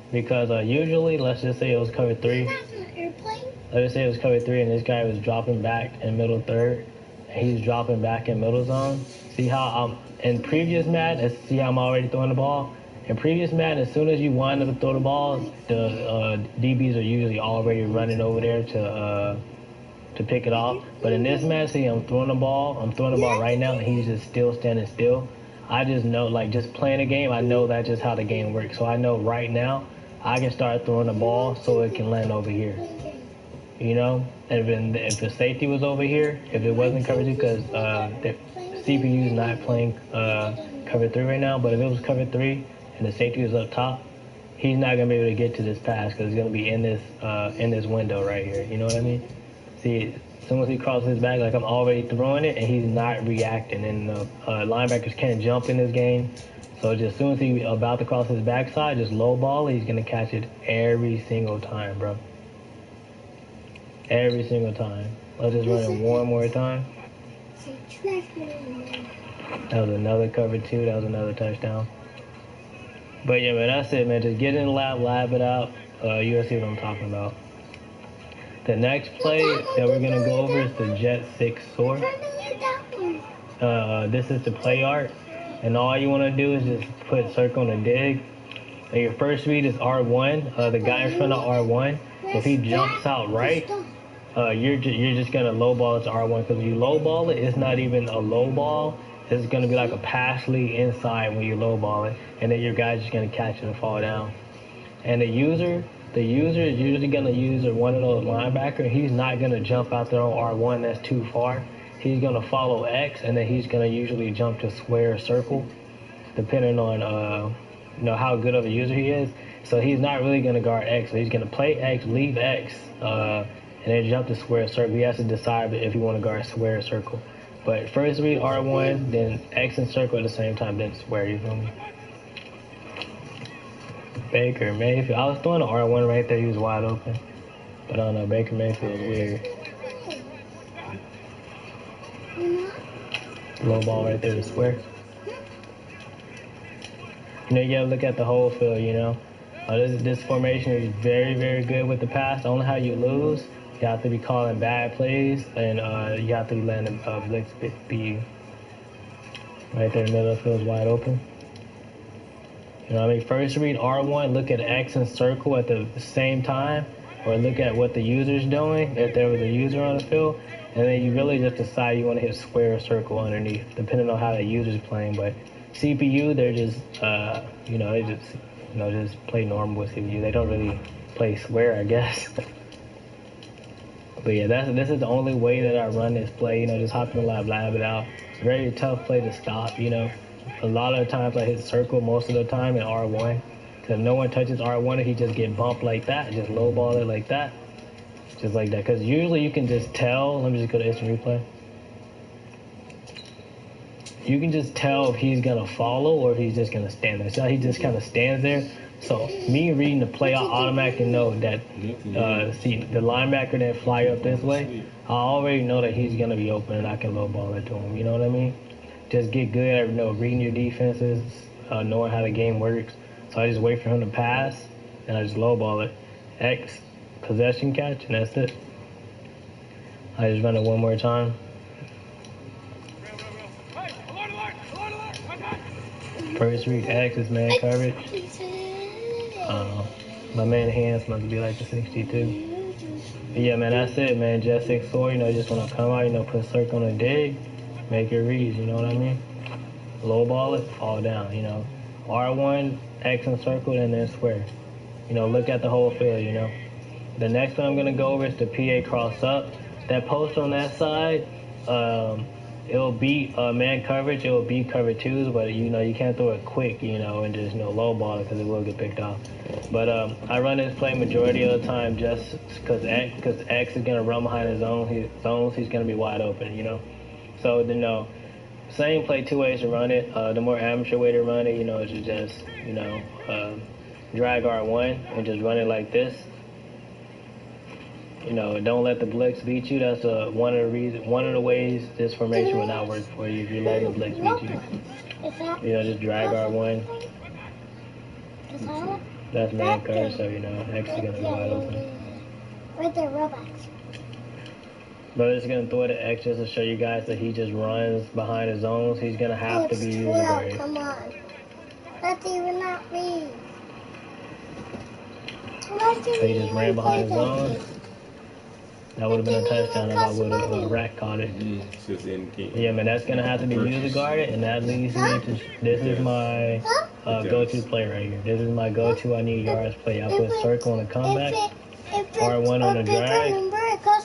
Because usually, let's just say it was cover 3. Let's just say it was cover 3 and this guy was dropping back in middle third. And he's dropping back in middle zone. See how in previous Madden, see how I'm already throwing the ball? In previous Madden, as soon as you wind up to throw the ball, the DBs are usually already running over there to pick it off. But in this match, see, I'm throwing the ball right now, and he's just still standing still. I just know, like, just playing a game, I know that's just how the game works. So I know right now, I can start throwing the ball so it can land over here. You know? And if the safety was over here, if it wasn't cover 2, because the CPU is not playing cover 3 right now, but if it was cover 3 and the safety was up top, he's not going to be able to get to this pass because it's going to be in this window right here. You know what I mean? See, as soon as he crosses his back, like I'm already throwing it, and he's not reacting. And linebackers can't jump in this game. So just as soon as he's about to cross his backside, just low ball, he's going to catch it every single time, bro. Every single time. Let's just run it one more time. That was another cover 2. That was another touchdown. But yeah, man, that's it, man. Just get in the lab it out. You'll see what I'm talking about. The next play that we're going to go over is the Jet 6 sword. This is the play art. And all you want to do is just put circle and dig. And your first read is R1. The guy in front of R1, if he jumps out right, you're just going to low ball it to R1. Because when you low ball it, it's not even a low ball. It's going to be like a pass lead inside when you low ball it. And then your guy's just going to catch it and fall down. And the user is usually going to use one of those linebackers. He's not going to jump out there on R1. That's too far. He's going to follow X, and then he's going to usually jump to square or circle, depending on how good of a user he is. So he's not really going to guard X. So he's going to play X, leave X, and then jump to square circle. He has to decide if he want to guard square or circle. But first read R1, then X and circle at the same time, then square. You feel me? Baker Mayfield. I was throwing an R1 right there. He was wide open. But I don't know. Baker Mayfield is weird. Low ball right there to square. You know, you gotta look at the whole field, you know. This formation is very, very good with the pass. Only how you lose, you have to be calling bad plays, and you have to be letting blitz beat you. Right there in the middle of the field is wide open. You know what I mean? First read R1, look at X and circle at the same time, or look at what the user's doing, if there was a user on the field, and then you really just decide you want to hit square or circle underneath, depending on how the user's playing. But CPU, they're just, just play normal with CPU. They don't really play square, I guess. But yeah, this is the only way that I run this play, you know, just hop in the lab, lab it out. It's a very tough play to stop, you know. A lot of the times I hit circle most of the time in R1. Because no one touches R1 if he just get bumped like that, just lowball it like that. Just like that. Because usually you can just tell, let me just go to instant replay. You can just tell if he's going to follow or if he's just going to stand there. So he just kind of stands there. So me reading the play, I automatically know that, see, the linebacker that fly up this way, I already know that he's going to be open and I can lowball it to him. You know what I mean? Just get good at, you know, reading your defenses, knowing how the game works. So I just wait for him to pass, and I just lowball it. X, possession catch, and that's it. I just run it one more time. First read X is man coverage. My man hands must be like the 62. But yeah, man, that's it, man. Just 6'4", you know, you just want to come out, you know, put a circle on a dig, make your reads, you know what I mean? Low ball it, fall down, you know. R1, X and circle, and then square. You know, look at the whole field, you know. The next one I'm going to go over is the PA cross up. That post on that side, it'll beat man coverage, it'll beat cover twos, but, you know, you can't throw it quick, you know, and just, you know, low ball it because it will get picked off. But I run this play majority of the time just because X is going to run behind his zones, he's going to be wide open, you know. So, you know, same play two ways to run it. The more amateur way to run it, you know, is to just, you know, drag R1 and just run it like this. You know, don't let the blitz beat you. That's one of the ways this formation will not work for you if you're letting the blitz beat you. You know, just drag R1. That's man coverage, so you know, X is gonna be wide open. Right there, Robux. But I'm just gonna throw it to X just to show you guys that he just runs behind his zones. He's gonna have to be user guarded. Come on. That's even not me. So he just ran behind his zone. That would have been a touchdown if I would have rack caught it. Yeah, man, that's gonna have to be user guarded, and that leads me to this is my go-to play right here. This is my go-to. I need yards play. I put circle on the comeback, R1 on the drag.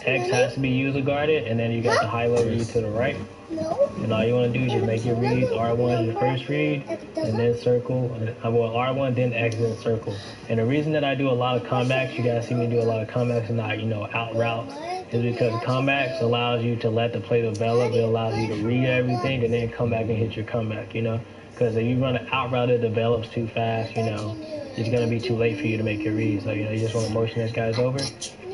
X has to be user guarded, and then you got the high-low read to the right. And all you want to do is just make your reads. R1 is your first read, and then circle. Well, R1, then X, then circle. And the reason that I do a lot of comebacks, you guys see me do a lot of comebacks and not, you know, out routes, is because comebacks allows you to let the play develop. It allows you to read everything and then come back and hit your comeback, you know. Because if you run an out route, it develops too fast, you know. It's going to be too late for you to make your reads. So, you know, you just want to motion this guy's over.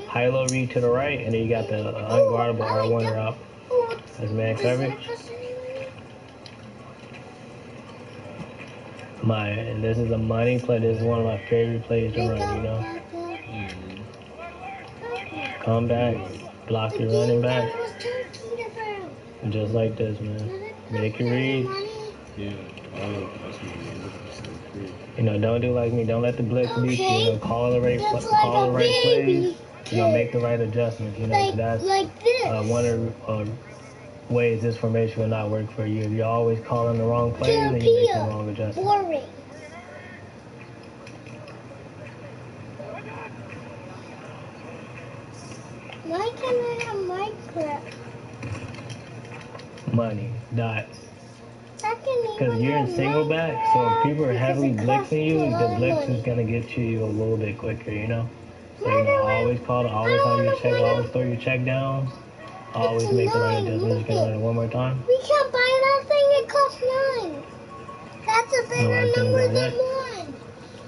High-low read to the right, and then you got the unguardable R1 route. That's man coverage. And this is a money play. This is one of my favorite plays to run, you know. Come back, block your running back. Just like this, man. Make your read. You know, don't do like me. Don't let the blitz beat you. You know, call the right plays. You know, make the right adjustments. You know, that's one of ways this formation will not work for you. If you're always calling the wrong plays, then you make the wrong adjustments. Why can't I have Minecraft? Money, dots. That's Because you're in single back, so if people are heavily blitzing you, the blitz is going to get to you a little bit quicker, you know? So, you know, always call it, always have your check, always throw your check downs, always make the right adjustments. You can run it one more time. We can't buy that thing, it costs 9. That's a bigger number than 1.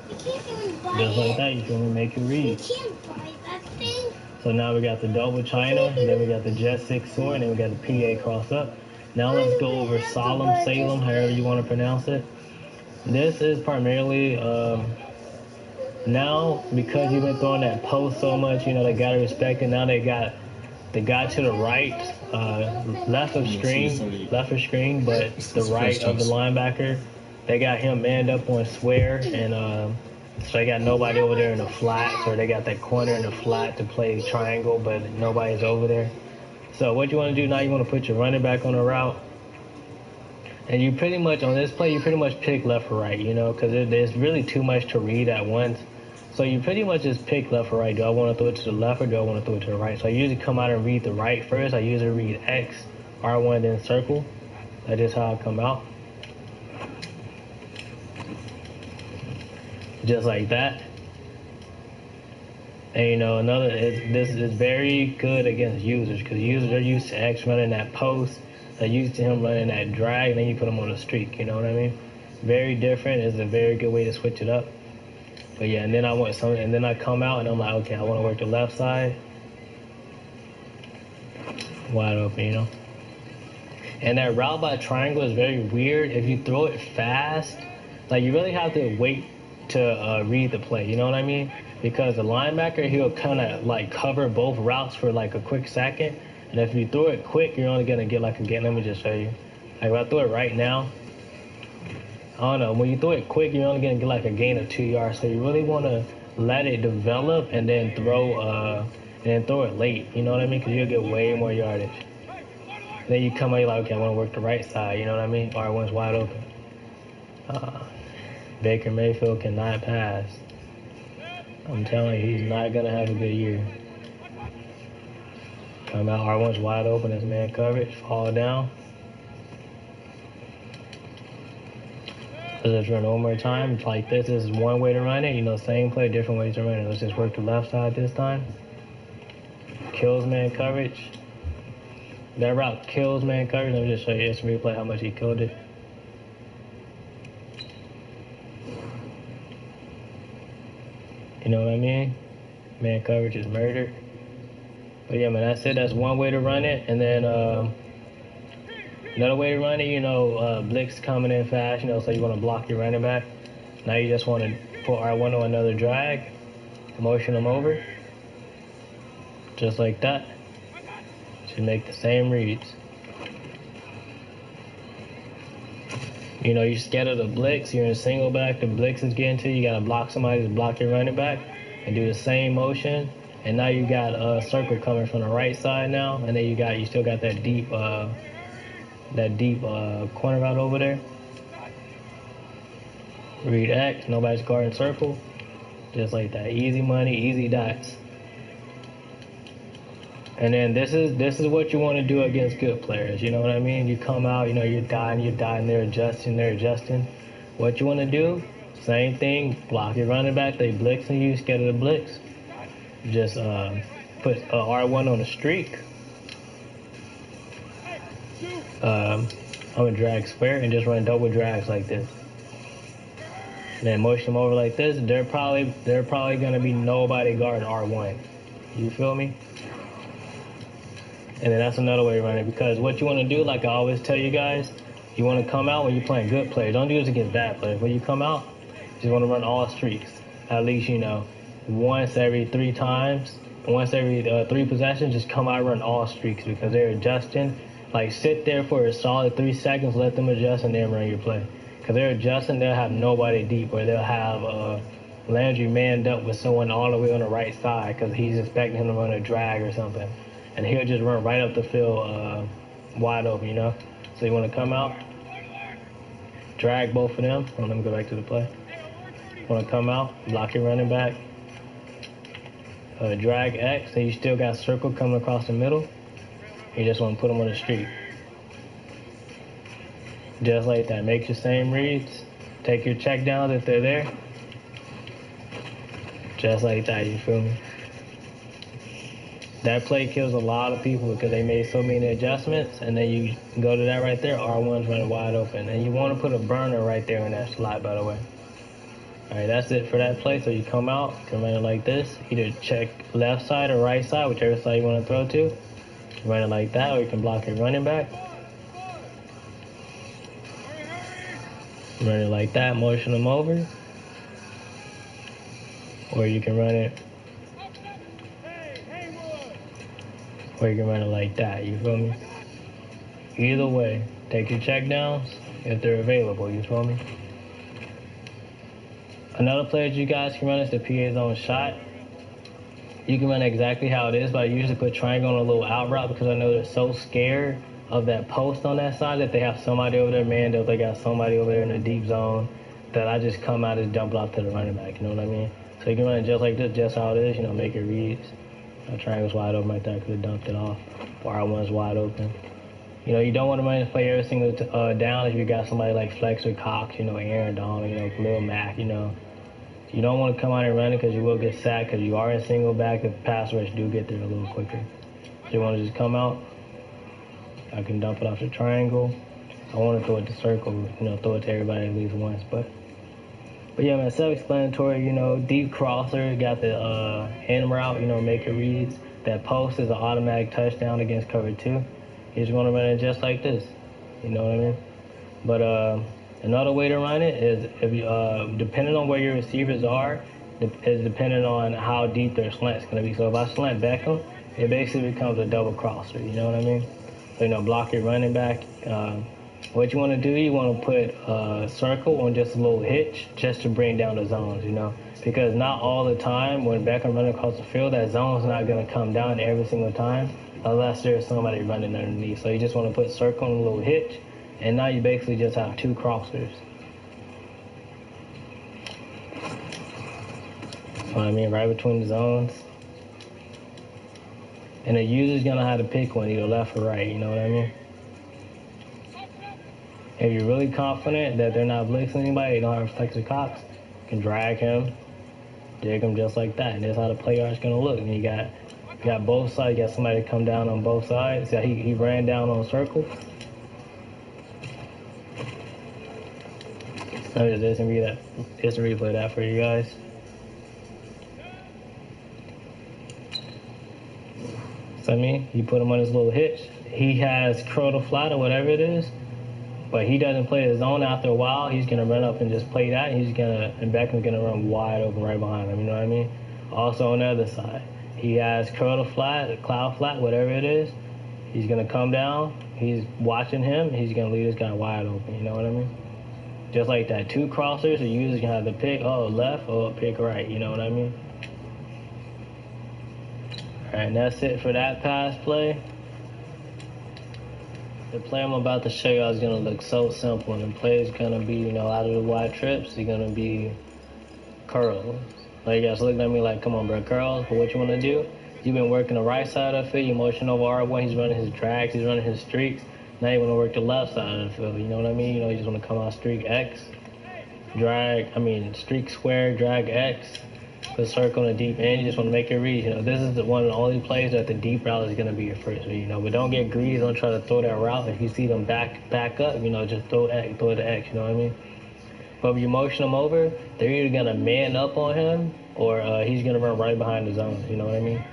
We can't even buy Just like it. that, you can only make it read. We can't buy that thing. So now we got the double China, then we got the Jet 6 sword, and then we got the PA cross up. Now let's go over Solemn, Salem, however you want to pronounce it. This is primarily, now, because you've been throwing that post so much, you know, they got to respect it. Now they got the guy to the right, left of screen, but the right of the linebacker. They got him manned up on swear, and so they got nobody over there in the flats, or they got that corner in the flat to play triangle, but nobody's over there. So what you want to do now, you want to put your running back on the route. And you pretty much, on this play, you pretty much pick left or right, you know, because there's really too much to read at once. So you pretty much just pick left or right. Do I want to throw it to the left or do I want to throw it to the right? So I usually come out and read the right first. I usually read X, R1, then circle. That is how I come out. Just like that. And you know, this is very good against users, because users are used to X running that post. They're used to him running that drag, and then you put him on a streak, you know what I mean? Very different. It's a very good way to switch it up. But yeah, and then I come out and I'm like, okay, I want to work the left side. Wide open, you know? And that route by triangle is very weird. If you throw it fast, like you really have to wait to read the play, you know what I mean? Because the linebacker, he'll kind of like cover both routes for like a quick second. And if you throw it quick, you're only going to get like a gain. Let me just show you. Like if I throw it right now, I don't know, when you throw it quick, you're only going to get like a gain of 2 yards. So you really want to let it develop and then throw it late. You know what I mean? Because you'll get way more yardage. Then you come out, you're like, okay, I want to work the right side. You know what I mean? R1's wide open. Baker Mayfield cannot pass. I'm telling you, he's not going to have a good year. Come out, R1's wide open as man coverage. Fall down. Let's just run one more time. It's like this. This is one way to run it. You know, same play, different ways to run it. Let's just work the left side this time. Kills man coverage. That route kills man coverage. Let me just show you instant replay how much he killed it. You know what I mean? Man coverage is murdered. But yeah, man, that's it. That's one way to run it. And then another way to run it, you know, blitz coming in fast, you know, so you want to block your running back. Now you just want to put R1 on another drag, motion them over, just like that. Should make the same reads. You know, you're scared of the blitz, you're in single back, the blitz is getting to you, you got to block somebody to block your running back and do the same motion. And now you got a circle coming from the right side now, and then you still got that deep corner route over there. Read X, nobody's guarding circle, just like that. Easy money, easy dots. And then this is what you want to do against good players. You know what I mean? You come out, you know, you're dying, they're adjusting. What you want to do? Same thing. Block your running back. They blitzing you, scared of the blitz. Just put R1 on the streak. I'm gonna drag square and just run double drags like this. And then motion them over like this. They're probably gonna be nobody guarding R1. You feel me? And then that's another way to run it, because what you want to do, like I always tell you guys, you want to come out when you're playing good players. Don't do this against bad players. When you come out, you just want to run all streaks. At least, you know, once every 3 times, once every 3 possessions, just come out and run all streaks, because they're adjusting. Like, sit there for a solid 3 seconds, let them adjust, and then run your play. Because they're adjusting, they'll have nobody deep, or they'll have Landry manned up with someone all the way on the right side because he's expecting him to run a drag or something. And he'll just run right up the field wide open, you know? So you want to come out, drag both of them. Let me go back to the play. Want to come out, block your running back, drag X, and you still got circle coming across the middle. You just want to put them on the street. Just like that. Make your same reads. Take your check downs if they're there. Just like that, you feel me? That play kills a lot of people because they made so many adjustments, and then you go to that right there, R1's running wide open. And you want to put a burner right there in that slot, by the way. All right, that's it for that play. So you come out, you can run it like this. Either check left side or right side, whichever side you want to throw to. You can run it like that, or you can block your running back. Run it like that, motion them over. Or you can run it like that, you feel me? Either way, take your check downs if they're available, you feel me? Another play that you guys can run is the PA zone shot. You can run exactly how it is, but I usually put triangle on a little out route because I know they're so scared of that post on that side that they have somebody over there manned up, they got somebody over there in the deep zone, that I just come out and dump it off to the running back, you know what I mean? So you can run it just like this, just how it is, you know, make it reads. Triangle's wide open right there, I could have dumped it off. R1's wide open. You know, you don't want to run this play every single down if you got somebody like Flex or Cox, you know, Aaron Donald, you know, Lil Mac, you know. You don't want to come out and run it because you will get sacked because you are in single back if pass rush do get there a little quicker. So you want to just come out. I can dump it off the triangle. I want to throw it to circle, you know, throw it to everybody at least once. But yeah, man, self-explanatory, you know, deep crosser, got the end route, you know, make it reads. That post is an automatic touchdown against cover 2. You just want to run it just like this. You know what I mean? But another way to run it is if you, depending on where your receivers are, is dependent on how deep their slant's going to be. So if I slant Beckham, it basically becomes a double crosser. You know what I mean? So, you know, block your running back. What you want to do, you want to put a circle on just a little hitch just to bring down the zones, you know? Because not all the time when Beckham running across the field, that zone's not going to come down every single time unless there's somebody running underneath. So you just want to put circle on a little hitch, and now you basically just have 2 crossers. You know what I mean? Right between the zones. And the user's going to have to pick one, either left or right, you know what I mean? If you're really confident that they're not blitzing anybody, they don't have Flex or Cox, you can drag him, dig him just like that. And that's how the play art's going to look. And you got both sides. You got somebody to come down on both sides. See how he ran down on circle? Let me just replay that for you guys. So I mean, you put him on his little hitch. He has curl to flat or whatever it is, but he doesn't play his zone after a while. He's gonna run up and just play that. And Beckham's gonna run wide open right behind him. You know what I mean? Also on the other side, he has curl to flat, cloud flat, whatever it is. He's gonna come down. He's watching him. He's gonna leave this guy wide open. You know what I mean? Just like that, 2 crossers. The user's gonna have to pick left or pick right. You know what I mean? All right, and that's it for that pass play. The play I'm about to show you is going to look so simple, and the play is going to be, you know, out of the wide trips, you're going to be curls. Like, you guys looking at me like, come on, bro, curls. But what you want to do, you've been working the right side of the field, you motion over R1, he's running his drags, he's running his streaks. Now you want to work the left side of the field, you know what I mean? You know, you just want to come out streak X, streak square, drag X, put circle in the deep end. You just want to make your read. You know, this is one of the only plays that the deep route is going to be your first read. You know, but don't get greedy. Don't try to throw that route. If you see them back up, you know, just throw it to X. You know what I mean? But if you motion them over, they're either going to man up on him or he's going to run right behind the zone. You know what I mean?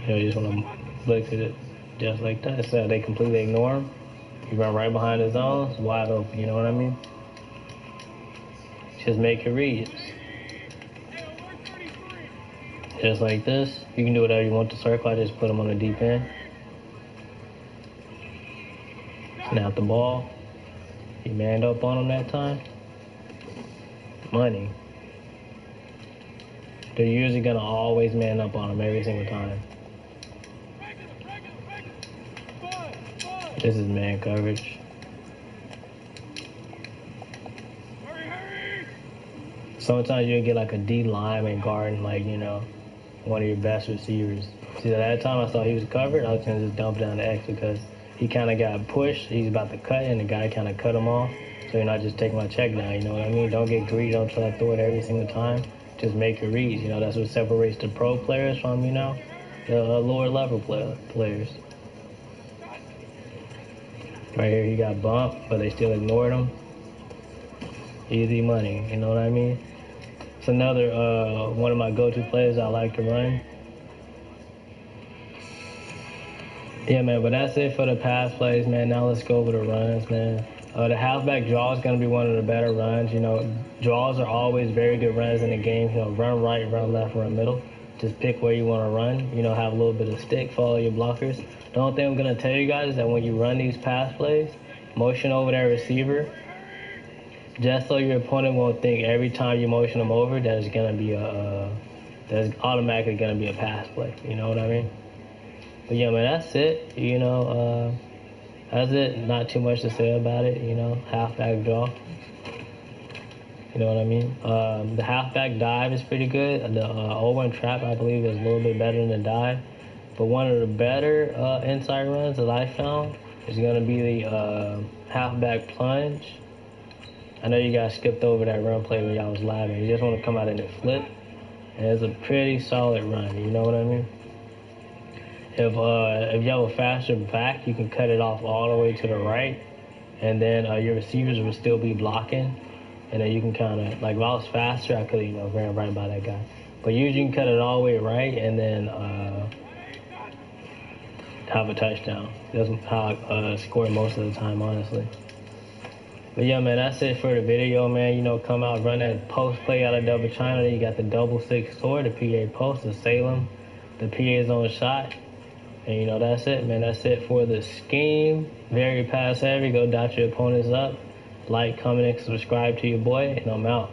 You know, you just want to look at it just like that. So they completely ignore him. You run right behind the zones, wide open. You know what I mean? Just make your reads. Just like this. You can do whatever you want to circle. I just put them on the deep end. Snap the ball. He manned up on him that time. Money. They're usually going to always man up on him every single time. This is man coverage. Sometimes you'll get like a D lineman guarding, like, you know, one of your best receivers. See, at that time I thought he was covered, I was going to just dump down to X because he kind of got pushed. He's about to cut, and the guy kind of cut him off. So you're not just taking my check down, you know what I mean? Don't get greedy. Don't try to throw it every single time. Just make your reads. You know, that's what separates the pro players from, you know, the lower level players. Right here, he got bumped, but they still ignored him. Easy money, you know what I mean? It's another one of my go-to plays I like to run. Yeah, man, but that's it for the pass plays, man. Now let's go over the runs, man. The halfback draw is going to be one of the better runs. You know, draws are always very good runs in the game. You know, run right, run left, run middle. Just pick where you want to run. You know, have a little bit of stick, follow your blockers. The only thing I'm going to tell you guys is that when you run these pass plays, motion over that receiver, just so your opponent won't think every time you motion them over that it's going to be that's automatically going to be a pass play. You know what I mean? But yeah, man, that's it. You know, that's it. Not too much to say about it. You know, halfback draw. You know what I mean? The halfback dive is pretty good. The 0-1 trap, I believe, is a little bit better than the dive. But one of the better inside runs that I found is going to be the halfback plunge. I know you guys skipped over that run play when y'all was laughing. You just want to come out and then flip. And it's a pretty solid run. You know what I mean? If you have a faster back, you can cut it off all the way to the right, and then your receivers will still be blocking, and then you can kind of, like, if I was faster, I could have, ran right by that guy. But usually you can cut it all the way right, and then have a touchdown. That's how I score most of the time, honestly. But yeah, man, that's it for the video, man. You know, come out, run that post play out of double China. Then you got the double 6 sword, the PA post, the Salem, the PA's on shot. And, you know, that's it, man. That's it for the scheme. Very pass heavy. Go dot your opponents up. Like, comment, and subscribe to your boy, and I'm out.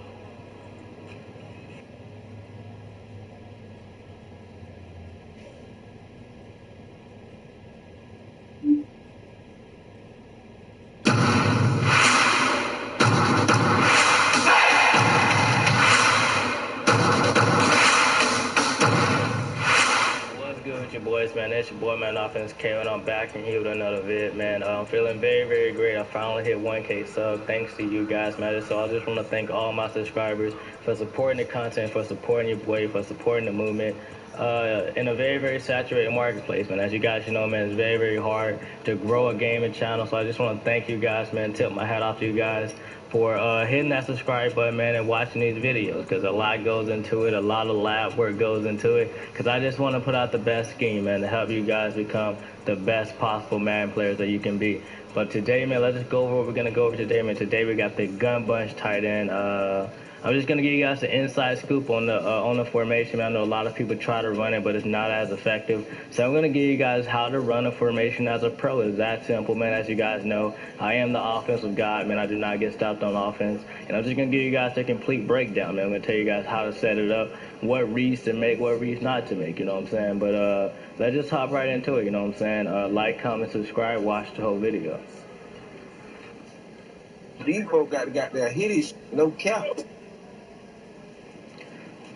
Your boys, man. That's your boy, man. Offense K, and I'm back and here with another vid, man. I'm feeling very, very great. I finally hit 1K sub. Thanks to you guys, man. So I just want to thank all my subscribers for supporting the content, for supporting your boy, for supporting the movement. In a very, very saturated marketplace, man. As you guys know, man, it's very, very hard to grow a gaming channel. So I just want to thank you guys, man. Tip my hat off to you guys for hitting that subscribe button, man, and watching these videos, because a lot goes into it, a lot of lab work goes into it, because I just want to put out the best scheme, man, to help you guys become the best possible Madden players that you can be. But today, man, let's just go over what we're going to go over today, man. Today we got the gun bunch tight end. I'm just gonna give you guys the inside scoop on the formation. I know a lot of people try to run it, but it's not as effective. So I'm gonna give you guys how to run a formation as a pro. It's that simple, man. As you guys know, I am the offensive god, man. I do not get stopped on offense, and I'm just gonna give you guys a complete breakdown, man. I'm gonna tell you guys how to set it up, what reads to make, what reads not to make. You know what I'm saying? But let's just hop right into it. You know what I'm saying? Like, comment, subscribe, watch the whole video. These folks got their hitties, no cap.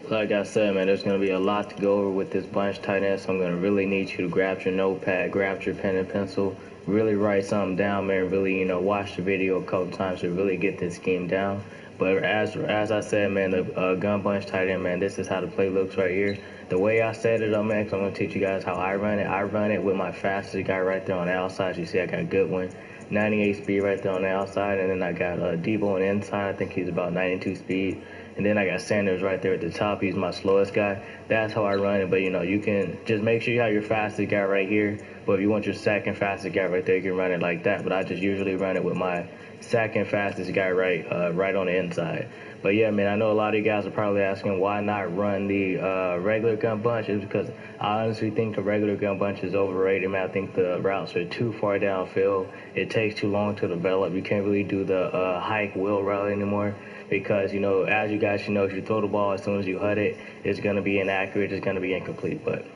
Like I said, man, there's going to be a lot to go over with this bunch tight end, so I'm going to really need you to grab your notepad, grab your pen and pencil, really write something down, man, really, watch the video a couple times to really get this scheme down. But as I said, man, the gun bunch tight end, man, this is how the play looks right here. The way I set it up, man, because I'm going to teach you guys how I run it. I run it with my fastest guy right there on the outside. You see I got a good one. 98 speed right there on the outside, and then I got Debo on the inside. I think he's about 92 speed. And then I got Sanders right there at the top. He's my slowest guy. That's how I run it. But, you can just make sure you have your fastest guy right here. But if you want your second fastest guy right there, you can run it like that. But I just usually run it with my second fastest guy right on the inside. But, yeah, man, I know a lot of you guys are probably asking why not run the regular gun bunch. It's because I honestly think the regular gun bunch is overrated, man. I think the routes are too far downfield. It takes too long to develop. You can't really do the hike wheel route anymore. Because, as you guys should know, if you throw the ball as soon as you hut it, it's going to be inaccurate, it's going to be incomplete. But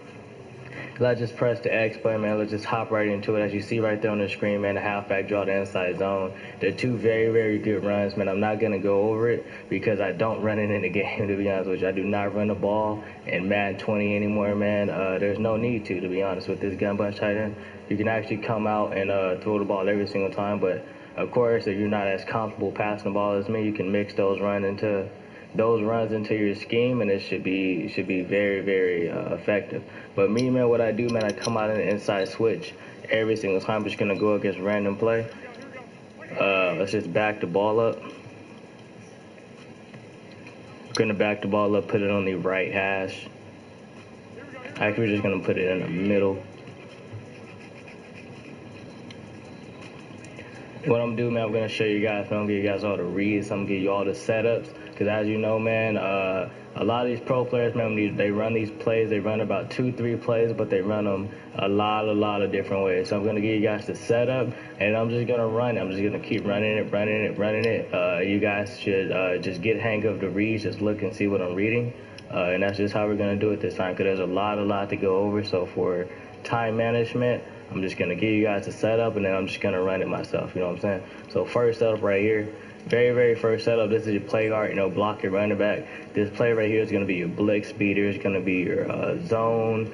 let's just press the X button, man. Let's just hop right into it. As you see right there on the screen, man, the halfback draw the inside zone. They're two very, very good runs, man. I'm not going to go over it because I don't run it in the game, to be honest with you. I do not run the ball in Madden 20 anymore, man. There's no need to be honest, with this gun bunch tight end. You can actually come out and throw the ball every single time, but of course, if you're not as comfortable passing the ball as me, you can mix those runs into your scheme, and it should be very, very effective. But me, man, what I do, man, I come out in the inside switch every single time. I'm just gonna go against random play. Let's just back the ball up. Gonna back the ball up, put it on the right hash. Actually, we're just gonna put it in the middle. What I'm gonna do, man, I'm gonna show you guys. I'm gonna give you guys all the reads. I'm gonna give you all the setups. Because as you know, man, a lot of these pro players, man, they run these plays. They run about 2-3 plays, but they run them a lot of different ways. So I'm gonna give you guys the setup, and I'm just gonna run it. I'm just gonna keep running it. You guys should just get hang of the reads. Just look and see what I'm reading, and that's just how we're gonna do it this time. Because there's a lot to go over. So for time management, I'm just gonna give you guys the setup, and then I'm just gonna run it myself. You know what I'm saying? So first setup right here. Very first setup. This is your play guard, block your running back. This play right here is going to be your blitz beater. It's going to be your zone,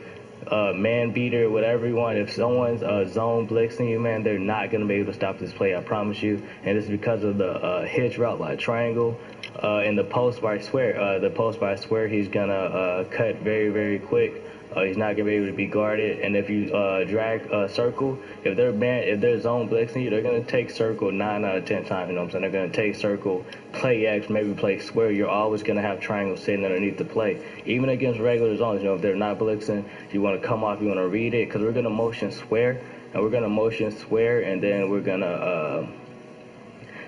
man beater, whatever you want. If someone's zone blitzing you, man, they're not going to be able to stop this play, I promise you. And it's because of the hitch route by triangle. In the post by square, he's going to cut very quick. He's not gonna be able to be guarded, and if you drag circle, if they're zone blitzing you, they're gonna take circle 9 out of 10 times. You know what I'm saying? They're gonna take circle, play X, maybe play square. You're always gonna have triangle sitting underneath the play, even against regular zones. If they're not blitzing, you want to come off, you want to read it, because we're gonna motion square, and then we're gonna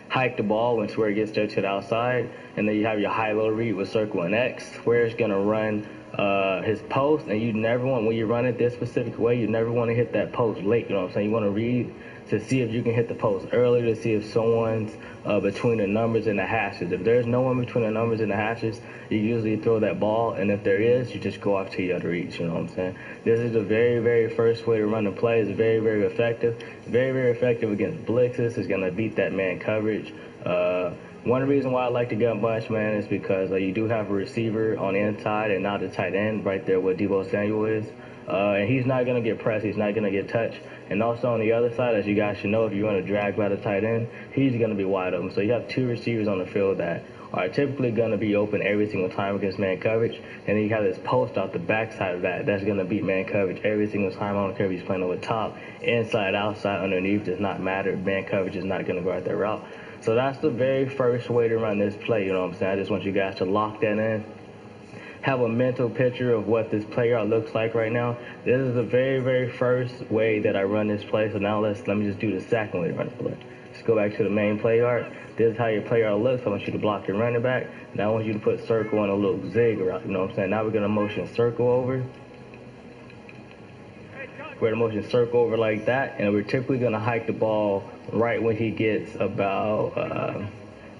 hike the ball when square gets there to the outside, and then you have your high-low read with circle and X. Square is gonna run his post, and you never want, when you run it this specific way, you never want to hit that post late. You know what I'm saying? You want to read to see if you can hit the post earlier, to see if someone's between the numbers and the hashes. If there's no one between the numbers and the hashes, you usually throw that ball, and if there is, you just go off to your other reads. You know what I'm saying? This is the very first way to run the play. It's very effective. Very effective against blitzes. It's gonna beat that man coverage. One reason why I like the gun bunch, man, is because you do have a receiver on the inside and not a tight end right there, what Deebo Samuel is. And he's not going to get pressed. He's not going to get touched. And also on the other side, as you guys should know, if you're going to drag by the tight end, he's going to be wide open. So you have two receivers on the field that are typically going to be open every single time against man coverage. And then you have this post off the backside of that's going to beat man coverage every single time. I don't care if he's playing over top, inside, outside, underneath, does not matter. Man coverage is not going to go out that route. So that's the very first way to run this play, you know what I'm saying? I just want you guys to lock that in. Have a mental picture of what this player looks like right now. This is the very first way that I run this play. So now let me just do the second way to run the play. Let's go back to the main play yard. This is how your play yard looks. I want you to block your running back. Now I want you to put circle on a little zig route, you know what I'm saying? Now we're going to motion circle over. We're going to motion circle over like that, and we're typically going to hike the ball right when he gets about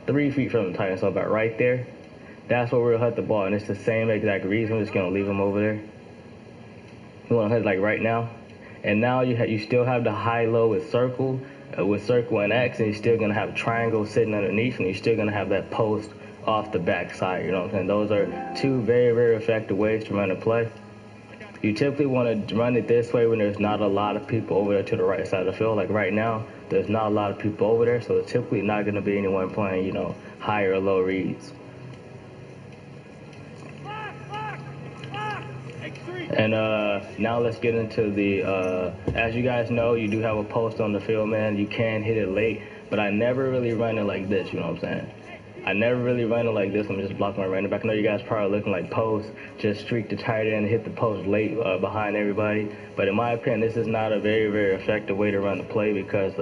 3 feet from the tight end, so about right there. That's where we'll hit the ball, and it's the same exact reason. I'm just going to leave him over there. You want to hit like right now. And now you still have the high-low with circle and X, and you're still going to have triangle sitting underneath, and you're still going to have that post off the backside. You know what I'm saying? Those are two very effective ways to run a play. You typically want to run it this way when there's not a lot of people over there to the right side of the field. Like right now, there's not a lot of people over there, so it's typically not going to be anyone playing, high or low reads. And now let's get into the, as you guys know, you do have a post on the field, man. You can hit it late, but I never really run it like this, you know what I'm saying? I never really run it like this. I'm just blocking my running back. I know you guys probably looking like post, just streak the tight end and hit the post late behind everybody. But in my opinion, this is not a very effective way to run the play because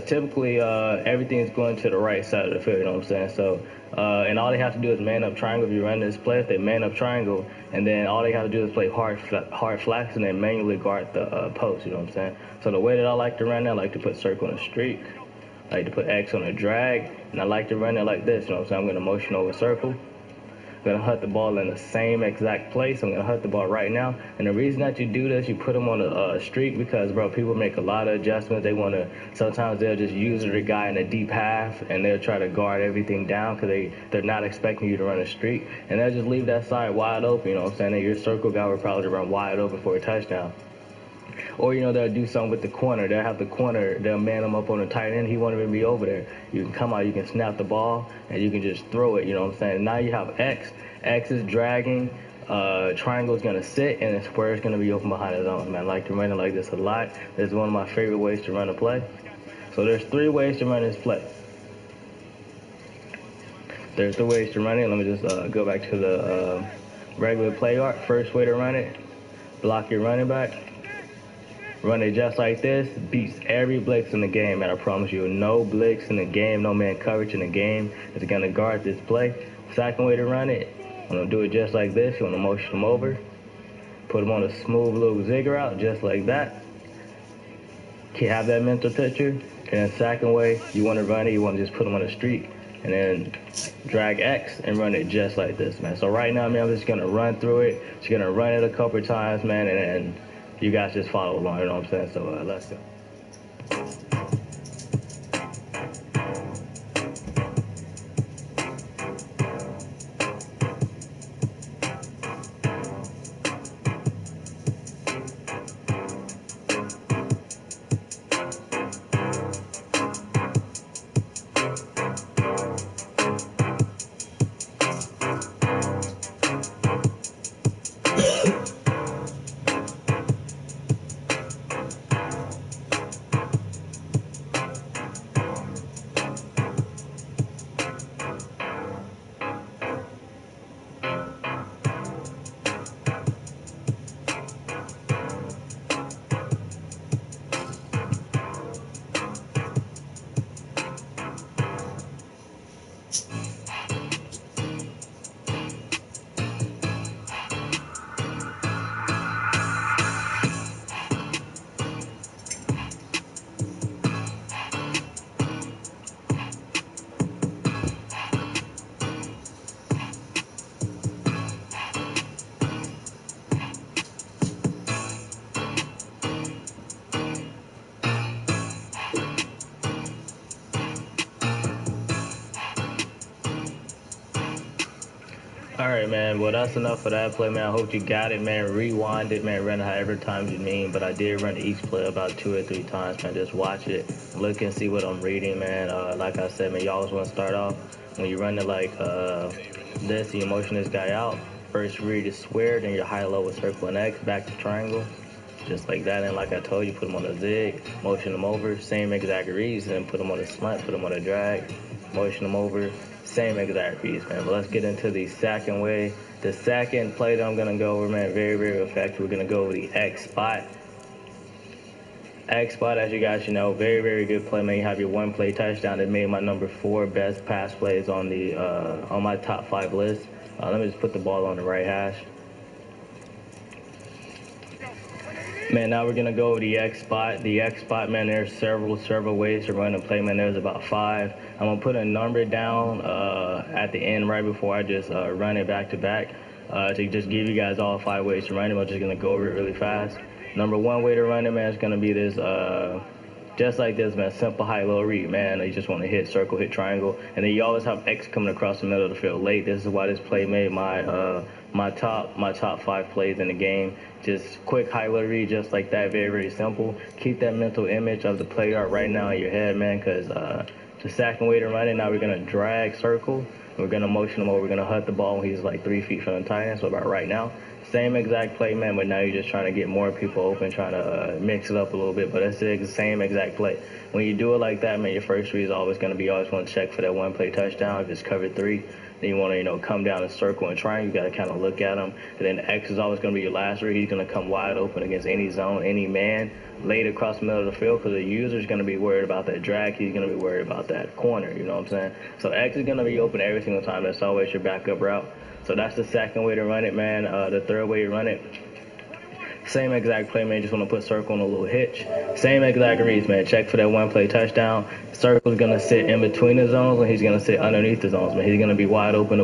typically everything is going to the right side of the field, you know what I'm saying? So, and all they have to do is man up triangle. If you run this play, if they man up triangle, and then all they have to do is play hard flax and then manually guard the post, you know what I'm saying? So the way that I like to run that, I like to put circle on a streak. I like to put X on a drag, and I like to run it like this, you know what I'm saying? I'm going to motion over circle. I'm going to hunt the ball in the same exact place. I'm going to hunt the ball right now. And the reason that you do this, you put them on a streak because, bro, people make a lot of adjustments. They want to, sometimes they'll just use the guy in a deep half and they'll try to guard everything down because they're not expecting you to run a streak. And they'll just leave that side wide open, you know what I'm saying? And your circle guy will probably run wide open for a touchdown. Or, you know, they'll do something with the corner. They'll have the corner, they'll man him up on the tight end. He won't even be over there. You can come out, you can snap the ball, and you can just throw it, you know what I'm saying? Now you have X. X is dragging. Triangle is going to sit, and the square is going to be open behind his own, man. I like to run it like this a lot. This is one of my favorite ways to run a play. So there's 3 ways to run this play. There's 3 ways to run it. Let me just go back to the regular play art. First way to run it, block your running back. Run it just like this, beats every blitz in the game, man. I promise you, no blitz in the game, no man coverage in the game is going to guard this play. Second way to run it, I'm going to do it just like this. You want to motion them over, put them on a smooth little zig route, just like that. Have that mental picture. And then second way, you want to run it, you want to just put them on a streak, and then drag X and run it just like this, man. So right now, man, I'm just going to run through it. Just going to run it a couple of times, man, and then you guys just follow along, you know what I'm saying? So let's go. Alright, man. Well, that's enough for that play, man. I hope you got it, man. Rewind it, man. Run it however times you mean. But I did run each play about 2 or 3 times, man. Just watch it. Look and see what I'm reading, man. Like I said, man, you always want to start off when you run it like this. You motion this guy out. First read is square, then your high-low is circle and X. Back to triangle. Just like that. And like I told you, put them on a zig. Motion them over. Same exact reads. Then put them on a slant. Put them on a drag. Motion them over. Same exact reads, man. But let's get into the second way. The second play that I'm going to go over, man, very, very effective. We're going to go over the X spot. X spot, as you guys should know, very, very good play, man. You have your 1 play touchdown. It made my number 4 best pass plays on the on my top 5 list. Let me just put the ball on the right hash. Man, now we're going to go over the X spot. The X spot, man, there's several ways to run a play, man. There's about 5. I'm going to put a number down at the end right before I just run it back to back to just give you guys all 5 ways to run it. I'm just going to go over it really fast. Number 1 way to run it, man, is going to be this, just like this, man, simple high-low read, man. You just want to hit circle, hit triangle, and then you always have X coming across the middle of the field late. This is why this play made my top 5 plays in the game. Just quick high-low read, just like that, very, very simple. Keep that mental image of the play art right now in your head, man, because the second way to run it, now we're going to drag circle. We're going to motion him over. We're going to hut the ball when he's like 3 feet from the tight end, so about right now. Same exact play, man, but now you're just trying to get more people open, trying to mix it up a little bit, but it's the same exact play. When you do it like that, man, your first read is always going to be, always want to check for that 1 play touchdown. If it's covered 3, then you want to, come down and circle and triangle. You got to kind of look at him. And then X is always going to be your last read. He's going to come wide open against any zone, any man, laid across the middle of the field, because the user's going to be worried about that drag. He's going to be worried about that corner, you know what I'm saying? So X is going to be open every single time. That's always your backup route. So that's the second way to run it, man. The third way to run it, same exact play, man. Just want to put circle on a little hitch. Same exact reads, man. Check for that 1 play touchdown. Circle's going to sit in between the zones, and he's going to sit underneath the zones, man. He's going to be wide open